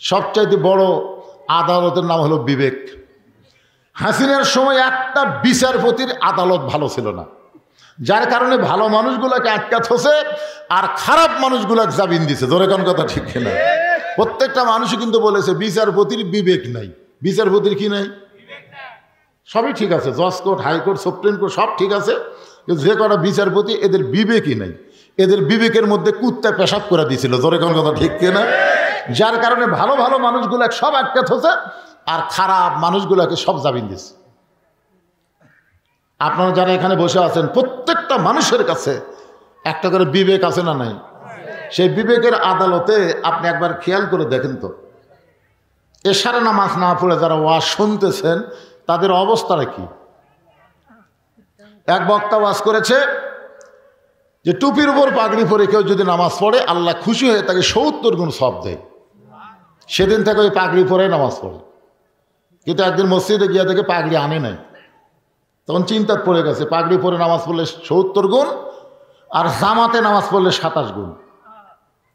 সবচাইতে বড় আদালতের নাম হলো বিবেক। হাসিনার সময় একটা বিচারপতির আদালত ভালো ছিল না, যার কারণে ভালো মানুষগুলোকে আটকা থসে আর খারাপ মানুষগুলোকে জামিন দিছে। ধরে কোন কথা ঠিক কিনা? প্রত্যেকটা মানুষই কিন্তু বলেছে বিচারপতির বিবেক নাই। বিচারপতির কি নাই? সবই ঠিক আছে, জজ কোর্ট, হাইকোর্ট, সুপ্রিম কোর্ট সব ঠিক আছে, কিন্তু যে কটা বিচারপতি এদের বিবেকই নাই। এদের বিবেকের মধ্যে কুত্তা পেশাব করে দিয়েছিল। ধরে কোন কথা ঠিক কিনা? যার কারণে ভালো ভালো মানুষগুলো সব আটকা থসে আর খারাপ মানুষগুলোকে সব জামিন দিছে। আপনারা যারা এখানে বসে আছেন প্রত্যেকটা মানুষের কাছে একটা করে বিবেক আছে না নাই? সেই বিবেকের আদালতে আপনি একবার খেয়াল করে দেখেন তো, এশারে নামাজ না পড়ে যারা ওয়াজ শুনতেছেন তাদের অবস্থাটা কি? এক বক্তা ওয়াজ করেছে যে টুপির উপর পাগড়ি পরে কেউ যদি নামাজ পড়ে আল্লাহ খুশি হয়ে তাকে 70 গুণ সওয়াব দেয়। সেদিন থেকে ওই পাগড়ি পরে নামাজ পড়ে, কিন্তু একদিন মসজিদে গিয়ে দেখে পাগড়ি আনে নাই। তখন চিন্তা পড়ে গেছে, পাগড়ি পরে নামাজ পড়লে 70 গুণ আর জামাতে নামাজ পড়লে 27 গুণ।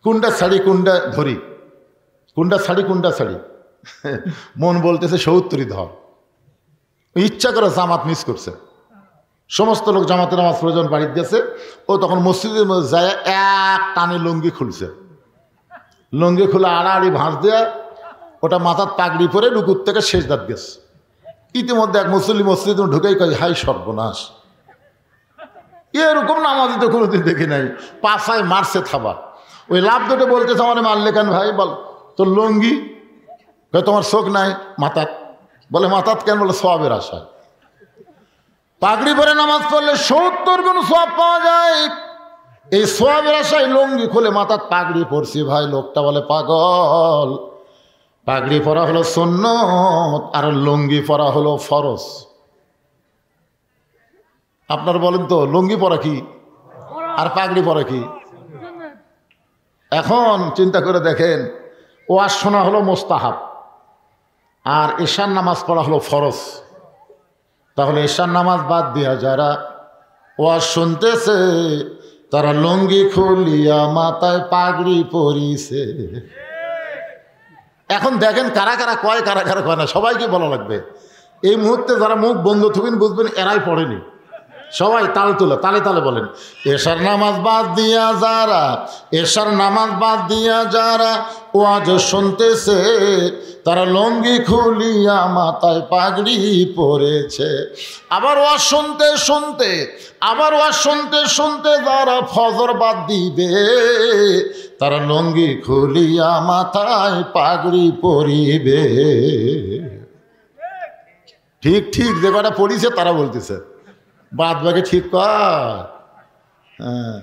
কোনটা ছাড়ি কোনটা ধরি, কোনটা ছাড়ি কোনটা ছাড়ি? মন বলতেছে 70ই ধর। ইচ্ছা করে জামাত মিস করছে। সমস্ত লোক জামাতে নামাজ প্রয়োজন বাড়িতে গেছে, ও তখন মসজিদের মধ্যে যায় এক টানে লুঙ্গি খুলছে। লুঙ্গি খুলে আড়াআড়ি ভাঁজ দেয়া ওটা মাথার পাগড়ি পরে রুকুর থেকে সেজদাত গেছে। ইতিমধ্যে এক মুসল্লি মসজিদে ঢুকেই কয়, হাই সর্বনাশ, এরকম নামাজি তো কোনোদিন দেখি নাই। পাশায় মারছে থাবা। ওই লাভ দুটো বলতেছে, আমার মারলে কেন ভাই? বল তোর লুঙ্গি। তোমার চোখ নাই মাথাত? বলে মাথাত কেন? বলে সওয়াবের আশায়। পাগড়ি পরে নামাজ পড়লে 70 গুণ সওয়াব পাওয়া যায়। এই সওয়াবের আশায় লুঙ্গি খুলে মাথার পাগড়ি পরছি। ভাই লোকটা বলে পাগল, পাগড়ি পরা হলো সুন্নত আর লুঙ্গি পরা হলো ফরজ। আপনার বলেন তো লুঙ্গি পরা কি আর পাগড়ি পরা কি? এখন চিন্তা করে দেখেন, ওয়াজ শোনা হলো মোস্তাহাব আর ঈশার নামাজ পড়া হলো ফরজ। তাহলে ঈশার নামাজ বাদ দিয়া যারা ওয়াজ শুনতেছে তারা লুঙ্গি খুলিয়া মাথায় পাগড়ি পরিছে। এখন দেখেন কারা কারা কয় কারা কারা কয় না, সবাইকে বলা লাগবে। এই মুহূর্তে যারা মুখ বন্ধ থাকবেন বুঝবেন এরাই পড়েনি। সবাই তাল তুলে তালে তালে বলেন, এশার নামাজ বাদ দিয়া যারা, এশার নামাজ বাদ দিয়া যারা ওয়াজ শুনতেছে তারা লুঙ্গি খুলিয়া মাথায় পাগড়ি পরেছে। আবার ওয়াজ শুনতে শুনতে আবার ওয়াজ শুনতে শুনতে যারা ফজর বাদ দিবে তারা লুঙ্গি খুলিয়া মাথায় পাগড়ি পরিবে। ঠিক ঠিক যে কটা পড়িছে তারা বলতেছে, বাদ বাকি ঠিক কর। হ্যাঁ,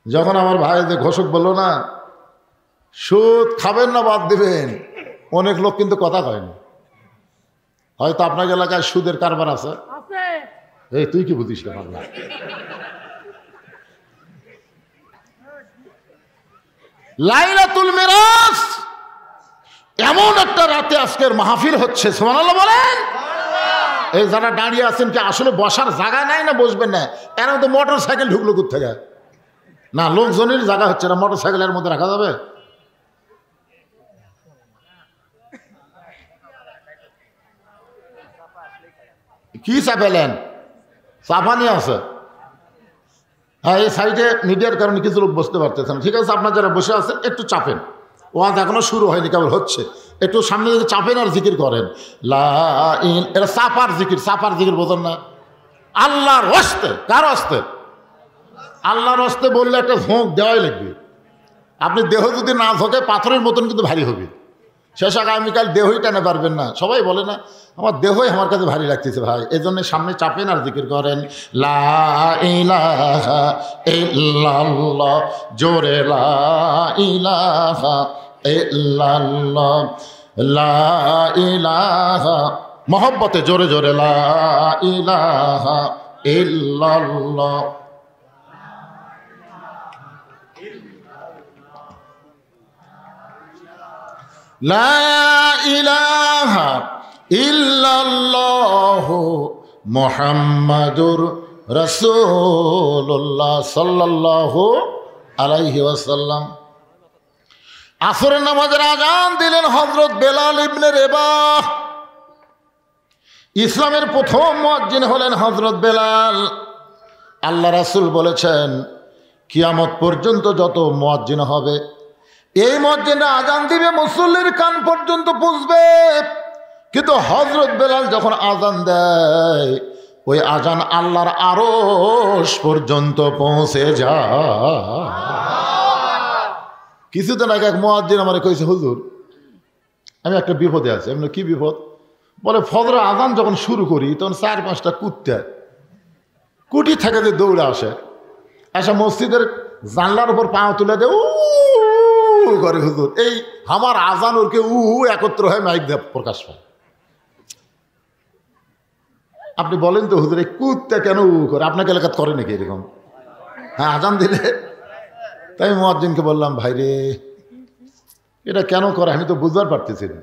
যখন আমার ভাই যে ঘোষক বললো না সুদ খাবেন না বাদ দিবেন, অনেক লোক কিন্তু কথা কয়নি। হয়তো আপনার এলাকায় সুদের কারবার আছে। এই তুই কি বুঝিস না বাংলা? লাইলাতুল মিরাজ এমন একটা রাতে আজকের মাহফিল হচ্ছে, সুবহানাল্লাহ বলেন। এই যারা দাঁড়িয়ে আছেন কি আসলে বসার জায়গা নাই না বসবেন না? এর মধ্যে মোটর সাইকেল ঢুকলো কোথেকে? না, লোকজনের জায়গা হচ্ছে না, মোটর সাইকেলের মধ্যে রাখা যাবে? কি চাপেলেন? চাপা নিয়ে আছে। হ্যাঁ, এই সাইডে মিডিয়ার কারণে কিছু লোক বসতে পারতেছে না। ঠিক আছে, আপনার যারা বসে আছেন একটু চাপেন। ওয়াজ এখনো শুরু হয়নি, কেবল হচ্ছে। একটু সামনে দিকে চাপেন আর জিকির করেন। এটা চাপার জিকির। চাপার জিকির বোঝেন না? আল্লাহর হস্তে। কার হস্তে? আল্লাহর হস্তে বললে একটা ঝোঁক দেওয়াই লাগবে। আপনি দেহ যদি না ঝোঁকে পাথরের মতন কিন্তু ভারী হবে। শেষ আগামীকাল দেহই টানে পারবেন না। সবাই বলে না আমার দেহই আমার কাছে ভারী লাগতেছে ভাই, এই জন্য সামনে চাপেন আর জিকির করেন। লা ইলাহা ইল্লাল্লাহ, জোরে লা ইলাহা ইল্লাল্লাহ, লা ইলাহা, মহব্বতে জোরে জোরে লা ইলাহা ইল্লাল্লাহ। লা ইলাহা ইল্লাল্লাহু মুহাম্মাদুর রাসূলুল্লাহ সাল্লাল্লাহু আলাইহি ওয়াসাল্লাম। আসরের নামাজের আজান দিলেন হযরত বেলাল ইবনে রেবাহ। ইসলামের প্রথম মুয়াজ্জিন হলেন হযরত বেলাল। আল্লাহ রাসূল বলেছেন কিয়ামত পর্যন্ত যত মুয়াজ্জিন হবে এই মুয়াজ্জিনরা আজান দিবে মুসল্লির কান পর্যন্ত পৌঁছবে, কিন্তু হযরত বেলাল যখন আজান দেয় ওই আজান আল্লাহর আরশ পর্যন্ত পৌঁছে যায়। কিছুদিন আগে এক মুয়াজ্জিন আমারে কইছে, হুজুর আমি একটা বিপদে আছি। আমি কি বিপদ? বলে ফজরের আজান যখন শুরু করি তখন 4-5টা কুত্তা কুটি থেকে যে দৌড়ে আসে, মসজিদের জানলার উপর পা তুলে দেয় উ করে। হুজুর এই আমার আজান ওরকে একত্র হয়ে মাইক দিয়ে প্রকাশ পায়। আপনি বলেন তো হুজুর এই কুত্তা কেন করে? আপনাকে এলাকাত করে নাকি এরকম? হ্যাঁ, আজান দিলে। তাই আমি মুয়াজ্জিনকে বললাম, ভাই রে এটা কেন করে আমি তো বুঝবার পারতেছি না।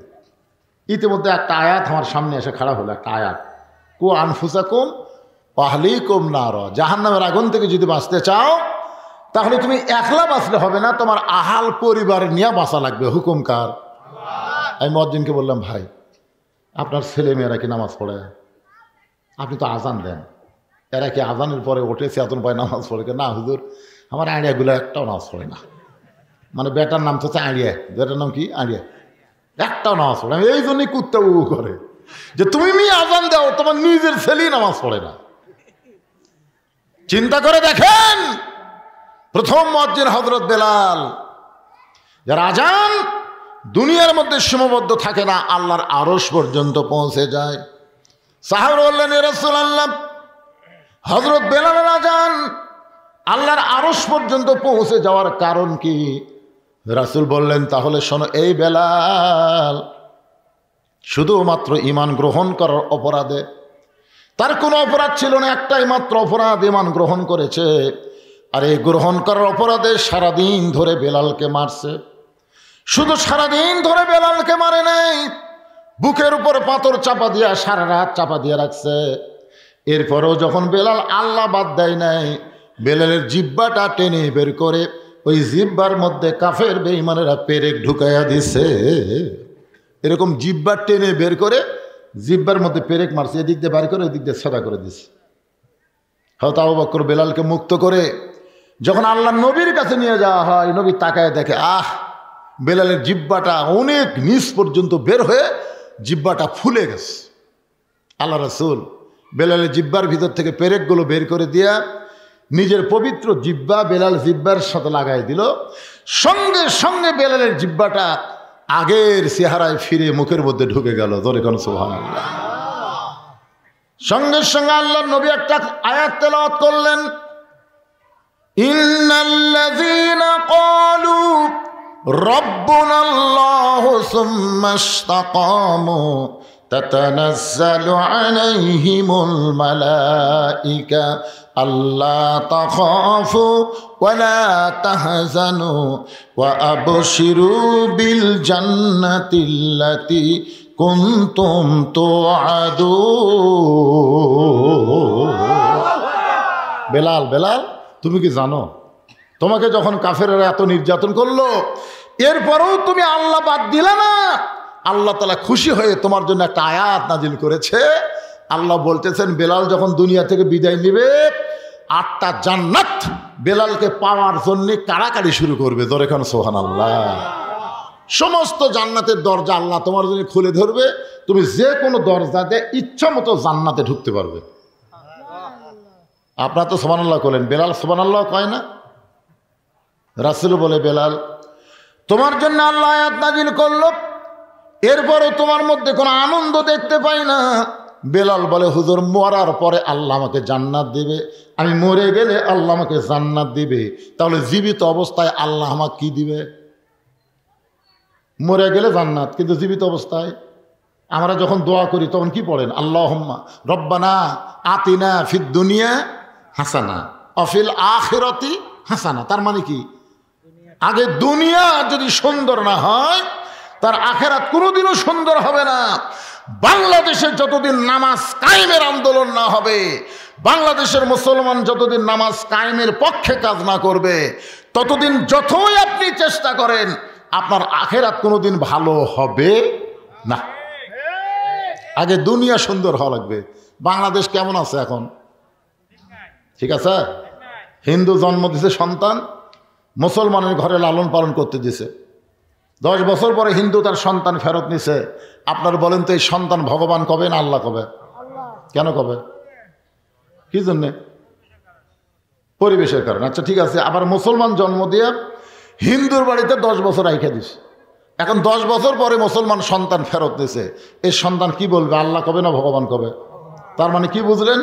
ইতিমধ্যে একটা আয়াত আমার সামনে এসে খাড়া হলো, একটা আয়াত, কু আনফুসাকুম আহলিকুম নার, জাহান্নামের আগুন থেকে যদি বাঁচতে চাও তাহলে তুমি একলা বাঁচলে হবে না, তোমার আহাল পরিবার নিয়ে বাঁচা লাগবে। হুকুম কার? আমি মুয়াজ্জিনকে বললাম, ভাই আপনার ছেলে মেয়েরা কি নামাজ পড়ে? আপনি তো আজান দেন, এরা কি আজানের পরে ওঠে চেতন পায় নামাজ পড়ে? না হুজুর আমার আড়িয়াগুলো একটাও নামাজ পড়ে না। মানে বেটার নাম তো হচ্ছে আড়িয়া, বেটার নাম কি আড়িয়া, একটাও নামাজ পড়ে। আমি এই জন্যই কুত্তা করে যে তুমি আজান দাও, তোমার নিজের ছেলেই নামাজ পড়ে না। চিন্তা করে দেখেন, প্রথম মুয়াজ্জিন হযরত বেলাল, যার আজান দুনিয়ার মধ্যে সীমাবদ্ধ থাকে না, আল্লাহর আরশ পর্যন্ত পৌঁছে যায়। সাহাবা বললেন, ইয়া রাসূলুল্লাহ হযরত বেলালের আজান আল্লাহর আরশ পর্যন্ত পৌঁছে যাওয়ার কারণ কি? রাসূল বললেন, তাহলে শোনো, এই বেলাল শুধুমাত্র ঈমান গ্রহণ করার অপরাধে, তার কোনো অপরাধ ছিল না, একটাই মাত্র অপরাধ, ঈমান গ্রহণ করেছে। আর এই গ্রহণ করার অপরাধে সারাদিন ধরে বেলালকে মারছে। শুধু সারাদিন ধরে বেলালকে মারে নাই, বুকের উপর পাথর চাপা দিয়া সারা রাত চাপা দিয়ে রাখছে। এরপরেও যখন বেলাল আল্লাহ বাদ দেয় নাই, বেলালের জিহ্বাটা টেনে বের করে ওই জিহ্বার মধ্যে কাফের বেঈমানেরা পেরেক ঢুকাইয়া দিছে। এরকম জিহ্বা টেনে বের করে জিহ্বার মধ্যে পেরেক মারছে, এদিক দিয়ে বার করে ওদিক দিয়ে সাদা করে দিছে। হযরত আবু বকর বেলালকে মুক্ত করে যখন আল্লাহ নবীর কাছে নিয়ে যাওয়া হয়, নবী তাকায় দেখে বেলালের জিহ্বাটা অনেক নিচ পর্যন্ত বের হয়ে জিহ্বাটা ফুলে গেছে। আল্লাহ রাসূল বেলালের জিহ্বার ভিতর থেকে পেরেকগুলো বের করে দিয়া নিজের পবিত্র জিহ্বা বেলাল জিহ্বার সাথে লাগাই দিল। সঙ্গে সঙ্গে বেলালের জিহ্বাটা আগের চেহারায় ফিরে মুখের মধ্যে ঢুকে গেল। জোরে কোন সুবহানাল্লাহ। সঙ্গে সঙ্গে আল্লাহর নবী একটা আয়াত তেলাওয়াত করলেন, ইন্নাল্লাযীনা ক্বালু রাব্বুনাল্লাহু সুম্মা ইসতাকামু তাতানাজ্জালু আলাইহিমুল মালাইকা আল্লা তাখাফু ওয়া লা তাহজানু ওয়া আবশিরু বিল জান্নাতিল্লাতী কুনতুম তুআদুন। বেলাল, বেলাল তুমি কি জানো, তোমাকে যখন কাফেররা এত নির্যাতন করলো, এরপরেও তুমি আল্লাহ বাদ দিলে না, আল্লাহ তাআলা খুশি হয়ে তোমার জন্য একটা আয়াত নাজিল করেছে। আল্লাহ বলতেছেন, বেলাল যখন দুনিয়া থেকে বিদায় নিবে 8টা জান্নাত বেলালকে পাওয়ার জন্য কাড়াকাড়ি শুরু করবে। জোরে খান সুবহানাল্লাহ। সমস্ত জান্নাতের দরজা আল্লাহ তোমার জন্য খুলে ধরবে, তুমি যে কোনো দরজা দিয়ে ইচ্ছা মতো জান্নাতে ঢুকতে পারবে। আপনারা তো সুবহানাল্লাহ বলেন, বেলাল সুবহানাল্লাহ কয় না? রাসূল বলে, বেলাল তোমার জন্য আল্লাহ আয়াত নাজিল করলো, এরপরও তোমার মধ্যে কোনো আনন্দ দেখতে পাই না। বেলাল বলে, হুজুর মরার পরে আল্লাহ আমাকে জান্নাত দিবে, আমি মরে গেলে আল্লাহ আমাকে জান্নাত দিবে, তাহলে জীবিত অবস্থায় আল্লাহ আমাকে কি দিবে? মরে গেলে জান্নাত, কিন্তু জীবিত অবস্থায় আমরা যখন দোয়া করি তখন কি পড়েন? আল্লাহুম্মা রব্বানা আতিনা ফিদ দুনিয়া হাসানা অফিল আখিরাতি হাসানা। তার মানে কি, আগে দুনিয়া যদি সুন্দর না হয় তার আখিরাত কোনোদিনও সুন্দর হবে না। বাংলাদেশে যতদিন নামাজ কায়েমের আন্দোলন না হবে, বাংলাদেশের মুসলমান যতদিন নামাজ কায়েমের পক্ষে কাজ না করবে, ততদিন যতই আপনি চেষ্টা করেন আপনার আখেরাত কোনোদিন ভালো হবে না। আগে দুনিয়া সুন্দর হওয়া লাগবে। বাংলাদেশ কেমন আছে এখন? ঠিক আছে, হিন্দু জন্ম দিছে সন্তান, মুসলমানের ঘরে লালন পালন করতে দিছে, 10 বছর পরে হিন্দু তার সন্তান ফেরত নিছে। আপনার বলেন তো এই সন্তান ভগবান কবে না আল্লাহ কবে? কেন কবে? কি জন্যে? পরিবেশের কারণে। আচ্ছা ঠিক আছে, আবার মুসলমান জন্ম দিয়ে হিন্দুর বাড়িতে 10 বছর রাইখা দিস, এখন 10 বছর পরে মুসলমান সন্তান ফেরত দিছে, এই সন্তান কি বলবে? আল্লাহ কবে না ভগবান কবে? তার মানে কি বুঝলেন?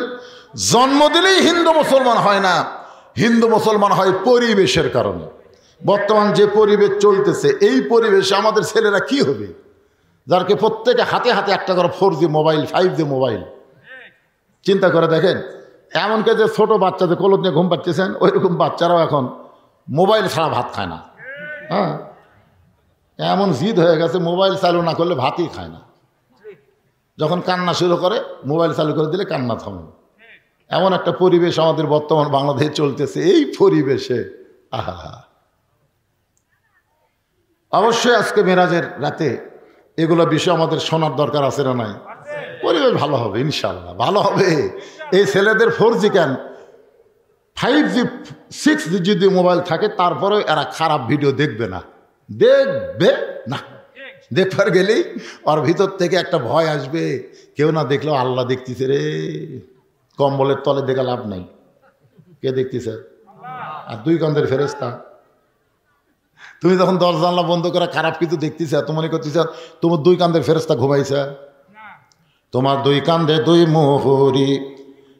জন্ম দিলেই হিন্দু মুসলমান হয় না, হিন্দু মুসলমান হয় পরিবেশের কারণে। বর্তমান যে পরিবেশ চলতেছে, এই পরিবেশে আমাদের ছেলেরা কি হবে? যারকে প্রত্যেকে হাতে হাতে একটা করে 4G মোবাইল, 5G মোবাইল। চিন্তা করে দেখেন, এমনকি যে ছোট বাচ্চা যে কোলত নিয়ে ঘুম পাচ্ছেন, ওই রকম বাচ্চারাও এখন মোবাইল ছাড়া ভাত খায় না। হ্যাঁ, এমন জিদ হয়ে গেছে, মোবাইল চালু না করলে ভাতই খায় না। যখন কান্না শুরু করে মোবাইল চালু করে দিলে কান্না থামে। এমন একটা পরিবেশ আমাদের বর্তমান বাংলাদেশে চলতেছে। এই পরিবেশে আহা, অবশ্যই আজকে মেরাজের রাতে এগুলো বিষয় আমাদের শোনার দরকার আছে না নাই? পরিবেশ ভালো হবে ইনশাল্লাহ, ভালো হবে। এই ছেলেদের 4G কেন, 5G 6G যদি মোবাইল থাকে তারপরেও এরা খারাপ ভিডিও দেখবে না, দেখবে না। দেখবার গেলেই ওর ভিতর থেকে একটা ভয় আসবে, কেউ না দেখলেও আল্লাহ দেখতেছে রে। কম্বলের তলে দেখে লাভ নাই, কে দেখতেছে? আর 2 কাঁধের ফেরেশতা। তুমি যখন দরজা জানলা বন্ধ করে খারাপ কিছু দেখতেছ, তো মনে করতেছ তোমার 2 কাঁধের ফেরেশতা ঘুমাইছে। তোমার 2 কাঁধে 2 মোহরি,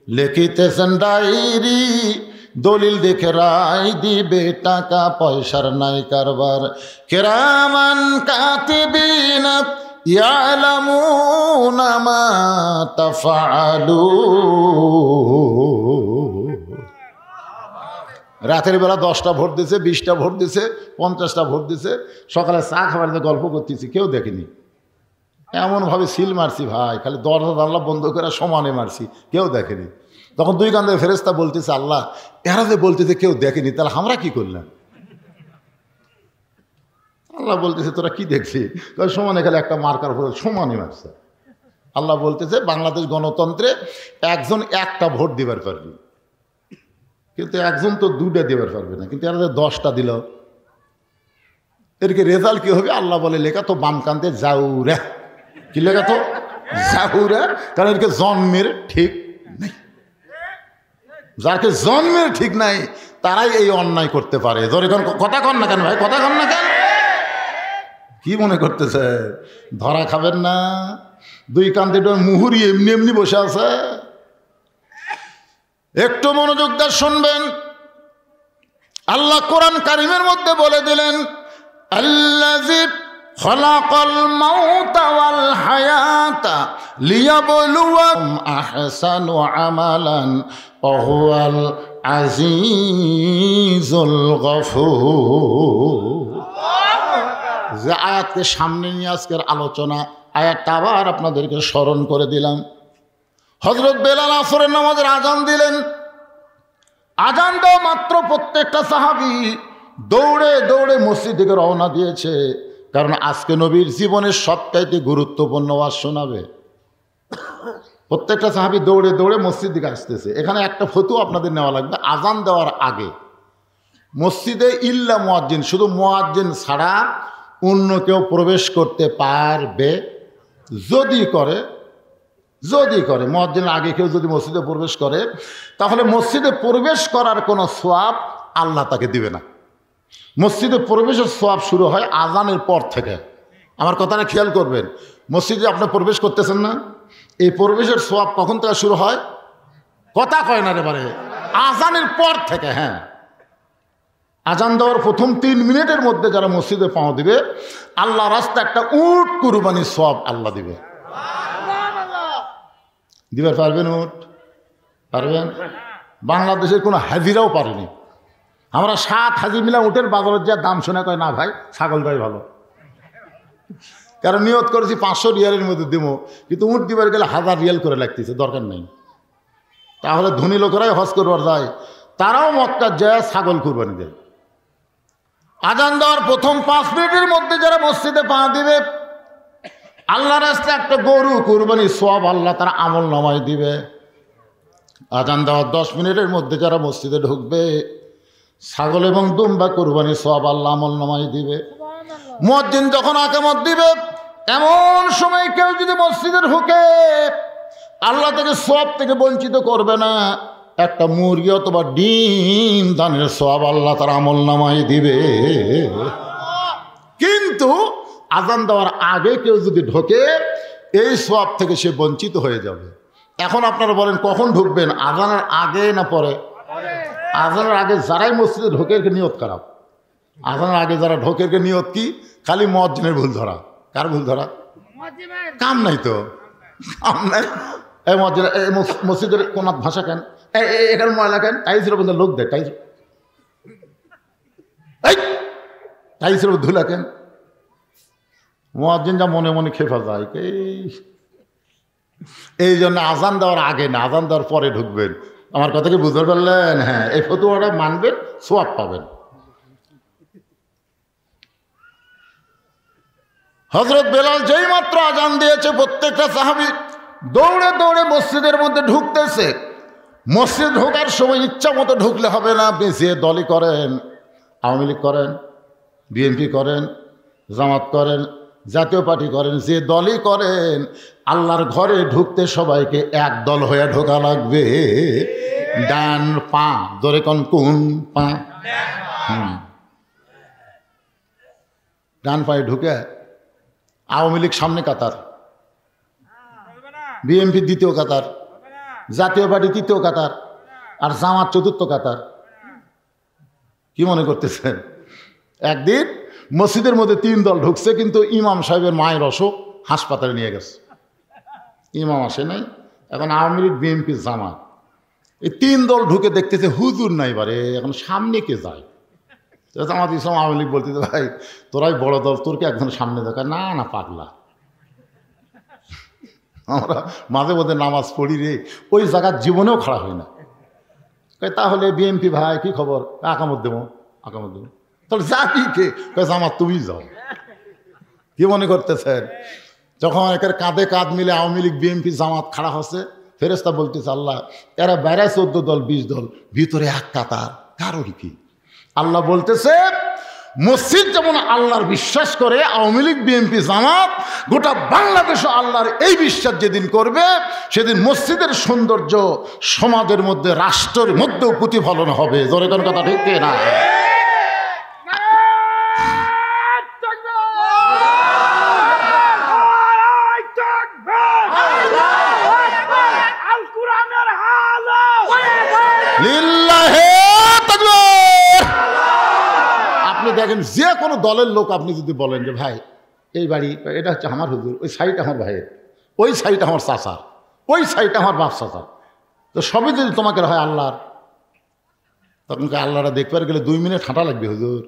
লিখিতেছেন ডায়েরি, দলিল দেখে রায় দিবে, টাকা পয়সার নাই কারবার। কিরামান কাতিবিন ইয়ালামুনা মা তাফআলুন। রাতের বেলা 10টা ভোট দিছে, 20টা ভোট দিছে, 50টা ভোট দিছে, সকালে চা খাবার গল্প করতেছি, কেউ দেখেনি। এমনভাবে সিল মারছি ভাই, খালি দরজা জানলা বন্ধ করে সমানে মারছি, কেউ দেখেনি। তখন 2 কাঁধের ফেরেশতা বলতেছে, আল্লাহ এরা যে বলতেছে কেউ দেখেনি, তাহলে আমরা কি করলাম? আল্লাহ বলতেছে তোরা কি দেখছি? সমানে খালি একটা মার্কার ভোট সমানে মারছে। আল্লাহ বলতেছে বাংলাদেশ গণতন্ত্রে একজন একটা ভোট দিবার পারবি, কিন্তু একজন তো 2টা দিবার পারবে না, কিন্তু এরা যে 10টা দিল, এরকে রেজাল্ট কি হবে? আল্লাহ বলে লেখা তো বাম কান্তে যাউরা। কি লেখা তো? যাউরা। কারণ এরকে জন্মের ঠিক নেই। যাকে জন্মের ঠিক নাই তারাই এই অন্যায় করতে পারে। কথা কন না কেন ভাই, কথা কন না কেন? কি মনে করতেছে ধরা খাবেন না? 2 কান্তে মুহুরি এমনি এমনি বসে আছে। একটু মনোযোগ দিয়ে শুনবেন। আল্লাহ কোরআন কারিমের মধ্যে বলে দিলেন, আল্লাযী খালাকাল মাউতা ওয়াল হায়াতা লিয়াবলুয়াকুম আহসানু আমালান ওয়া হুয়াল আজিজুল গফুর। যে আয়াতকে সামনে নিয়ে আজকের আলোচনা, আয়াতটা আবার আপনাদেরকে স্মরণ করে দিলাম। হযরত বেলাল আসরের নামাজের আজান দিলেন। আজান দেওয়া মাত্র প্রত্যেকটা সাহাবী দৌড়ে দৌড়ে মসজিদ থেকে রওনা দিয়েছে, কারণ আজকে নবীর জীবনের সবচাইতে গুরুত্বপূর্ণ ওয়াজ শোনাবে। প্রত্যেকটা সাহাবী দৌড়ে দৌড়ে মসজিদ দিকে আসতেছে। এখানে একটা ফতোয়া আপনাদের নেওয়া লাগবে। আজান দেওয়ার আগে মসজিদে ইল্লা মুয়াজ্জিন, শুধু মুয়াজ্জিন ছাড়া অন্য কেউ প্রবেশ করতে পারবে। যদি করে মুয়াজ্জিনের আগে কেউ যদি মসজিদে প্রবেশ করে, তাহলে মসজিদে প্রবেশ করার কোনো সওয়াব আল্লাহ তাকে দিবে না। মসজিদে প্রবেশের সওয়াব শুরু হয় আজানের পর থেকে। আমার কথাটা খেয়াল করবেন। মসজিদে আপনি প্রবেশ করতেছেন না, এই প্রবেশের সওয়াব কখন থেকে শুরু হয়? কথা কয় না রে বারে, আজানের পর থেকে। হ্যাঁ, আজান দেওয়ার প্রথম 3 মিনিটের মধ্যে যারা মসজিদে পাওয়া দিবে, আল্লাহ রাস্তা একটা উট কুরবানির সওয়াব আল্লাহ দিবে। দিবার পারবেন? উট পারবেন? বাংলাদেশের কোনো হাজিরাও পারেনি। আমরা 7 হাজি মিলা উটের বাজারের যা দাম শুনে কয় না ভাই ছাগল দাই ভালো, কারণ নিয়ত করেছি 500 রিয়ালের মধ্যে দিব, কিন্তু উট দিবার গেলে 1000 রিয়াল করে লাগতেছে, দরকার নেই। তাহলে ধনী লোকেরাই হজ করবার যায়, তারাও মক্কা যায় ছাগল কুরবানি দেয়। আজান দেওয়ার প্রথম 5 মিনিটের মধ্যে যারা মসজিদে পা দিবে, আল্লাহর রাস্তায় একটা গরু কুরবানি সওয়াব আল্লাহ তারা আমল নামায় দিবে। আজান দেওয়ার 10 মিনিটের মধ্যে যারা মসজিদে ঢুকবে, ছাগল এবং দুম্বা কুরবানি সওয়াব আল্লাহ আমল নামায় দিবে। মুয়াজ্জিন যখন আকামত দিবে, এমন সময় কেউ যদি মসজিদে ঢুকে, আল্লাহ থেকে সওয়াব থেকে বঞ্চিত করবে না। একটা মুরগি অথবা ডিম দানের সওয়াব আল্লাহ তার আমল নামায় দিবে। কিন্তু আজান দেওয়ার আগে কেউ যদি ঢোকে, এই সওয়াব থেকে সে বঞ্চিত হয়ে যাবে। এখন আপনারা বলেন কখন ঢুকবেন, আজানের আগে না পরে? আজানের আগে যারাই মসজিদে ঢোকে এর নিয়ত খারাপ। আজানের আগে যারা ঢোকে এর নিয়ত কি? খালি মুয়াজ্জিনের ভুল ধরা। কার ভুল ধরা? কাম নাই তো, কাম নাই। এই মুয়াজ্জিন মসজিদের কোন ভাষা কেন, এখানে ময়লা কেন, টাইলসের মধ্যে লোক দেয়, টাইলসের মধ্যে ধুলা কেন? মুয়াজ্জিন যা মনে মনে খেপা যায়। এই জন্য আজান দেওয়ার আগে না, আজান দেওয়ার পরে ঢুকবেন। আমার কথা কি বুঝতে পারলেন? হ্যাঁ, এই ফতোয়াটা মানবেন, সওয়াব পাবেন। হযরত বেলাল যেই মাত্র আজান দিয়েছে, প্রত্যেকটা সাহাবী দৌড়ে দৌড়ে মসজিদের মধ্যে ঢুকতেছে। মসজিদ ঢোকার সময় ইচ্ছা মতো ঢুকলে হবে না। আপনি যে দলই করেন, আওয়ামী লীগ করেন, বিএনপি করেন, জামাত করেন, জাতীয় পার্টি করেন, যে দলই করেন, আল্লাহর ঘরে ঢুকতে সবাইকে এক দল হয়ে ঢোকা লাগবে। ডান পা ধরে কোন পা, ডান পায়ে ঢুকে আওয়ামী লীগ সামনে কাতার, বিএনপি দ্বিতীয় কাতার, জাতীয় পার্টি তৃতীয় কাতার, আর জামাত চতুর্থ কাতার। কি মনে করতেছেন? একদিন মসজিদের মধ্যে 3 দল ঢুকছে, কিন্তু ইমাম সাহেবের মায়ের অসুখ, হাসপাতালে নিয়ে গেছে। ইমাম আসে নাই। এখন আওয়ামী লীগ, বিএনপি, জামাত, এই 3 দল ঢুকে দেখতেছে হুজুর নাই বারে, এখন সামনে কে যায়? জামাত ইসলাম আওয়ামী লীগ বলতেছে, ভাই তোরাই বড় দল, তোরকে একজন সামনে দেখা। না না, পাগলা, আমরা মাঝে মধ্যে নামাজ পড়ি রে, ওই জায়গার জীবনেও খাড়া হয় না। তাহলে বিএনপি ভাই কি খবর? আকামত দেবো, আকামত দেবো। তাহলে যাবি কে? জামাত তুমি যাও। কি মনে করতেছেন? যখন একের কাঁধে কাঁধ মিলে আওয়ামী লীগ, বিএনপি, জামাত খাড়া হচ্ছে, ফেরেশতা বলতেছে আল্লাহ এরা বাইরে 14 দল 20 দল, ভিতরে এক কাতার, কারণ কি? আল্লাহ বলতেছে মসজিদ যেমন আল্লাহর বিশ্বাস করে, আওয়ামী লীগ, বিএনপি, জামাত গোটা বাংলাদেশও আল্লাহর এই বিশ্বাস যেদিন করবে, সেদিন মসজিদের সৌন্দর্য সমাজের মধ্যে, রাষ্ট্রের মধ্যেও প্রতিফলন হবে। জোরে কোন কথা ঠিক না? দেখেন যে কোনো দলের লোক আপনি যদি বলেন যে ভাই এই বাড়ি এটা হচ্ছে আমার হুজুর, ওই সাইড আমার ভাইয়ের, ওই সাইড আমার চাচার, ওই সাইড আমার বাপ চাচার, তো সবই যদি তোমাকে হয় আল্লাহর, তখন আল্লাহরা দেখবার গেলে 2 মিনিট হাঁটা লাগবে হুজুর।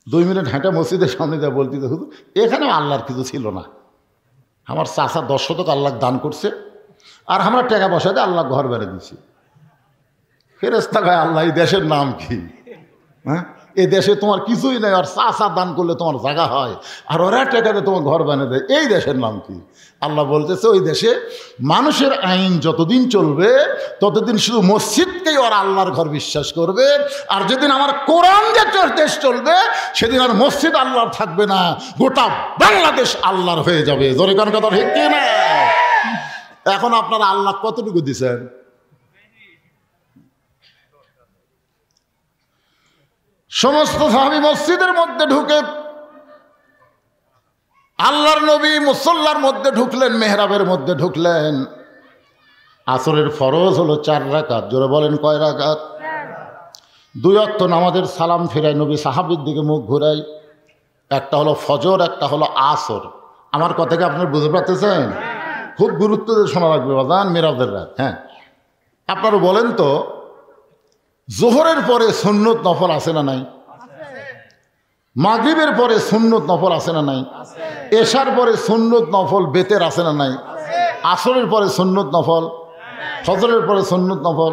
2 মিনিট হাঁটা মসজিদের সামনে যা বলতে হুজুর এখানেও আল্লাহর কিছু ছিল না, আমার চাচা 10 শতক আল্লাহ দান করছে, আর আমরা টাকা পয়সা দিয়ে আল্লাহ ঘর বেড়ে দিচ্ছি। ফেরেশতা ভাই আল্লাহ এই দেশের নাম কি? হ্যাঁ, এই দেশে তোমার কিছুই নেই, আর চাচা দান করলে তোমার জায়গা হয়, আর ওরা টাকাতে তোমার ঘর বানিয়ে দেয়, এই দেশের নাম কি? আল্লাহ বলতেছে ওই দেশে মানুষের আইন যতদিন চলবে ততদিন শুধু মসজিদকেই ওরা আল্লাহর ঘর বিশ্বাস করবে, আর যেদিন আমার কোরআন যে দেশ চলবে সেদিন আর মসজিদ আল্লাহর থাকবে না, গোটা বাংলাদেশ আল্লাহর হয়ে যাবে। জোরে কোন কথা ঠিক না? এখন আপনারা আল্লাহ কতটুকু দিচ্ছেন? সমস্ত সাহাবী মসজিদের মধ্যে ঢুকে আল্লাহর নবী মুসল্লার মধ্যে ঢুকলেন, মেহরাবের মধ্যে ঢুকলেন। আসরের ফরজ হলো 4 রাকাত। জোরে বলেন কয় রাকাত? 2 ওয়াক্ত নামাজের সালাম ফিরায় নবী সাহাবীর দিকে মুখ ঘুরাই। একটা হলো ফজর, একটা হলো আসর। আমার কথাকে আপনারা বুঝতে পারতেছেন? খুব গুরুত্ব দিয়ে শোনা রাখবে বাজান, মেরাজের রাত। হ্যাঁ, আপনারা বলেন তো জোহরের পরে সুন্নত নফল আছে না নাই? মাগরিবের পরে সুন্নত নফল আছে না নাই? এশার পরে সুন্নত নফল বেতের আছে না নাই? আসরের পরে সুন্নত নফল, ফজরের পরে সুন্নত নফল।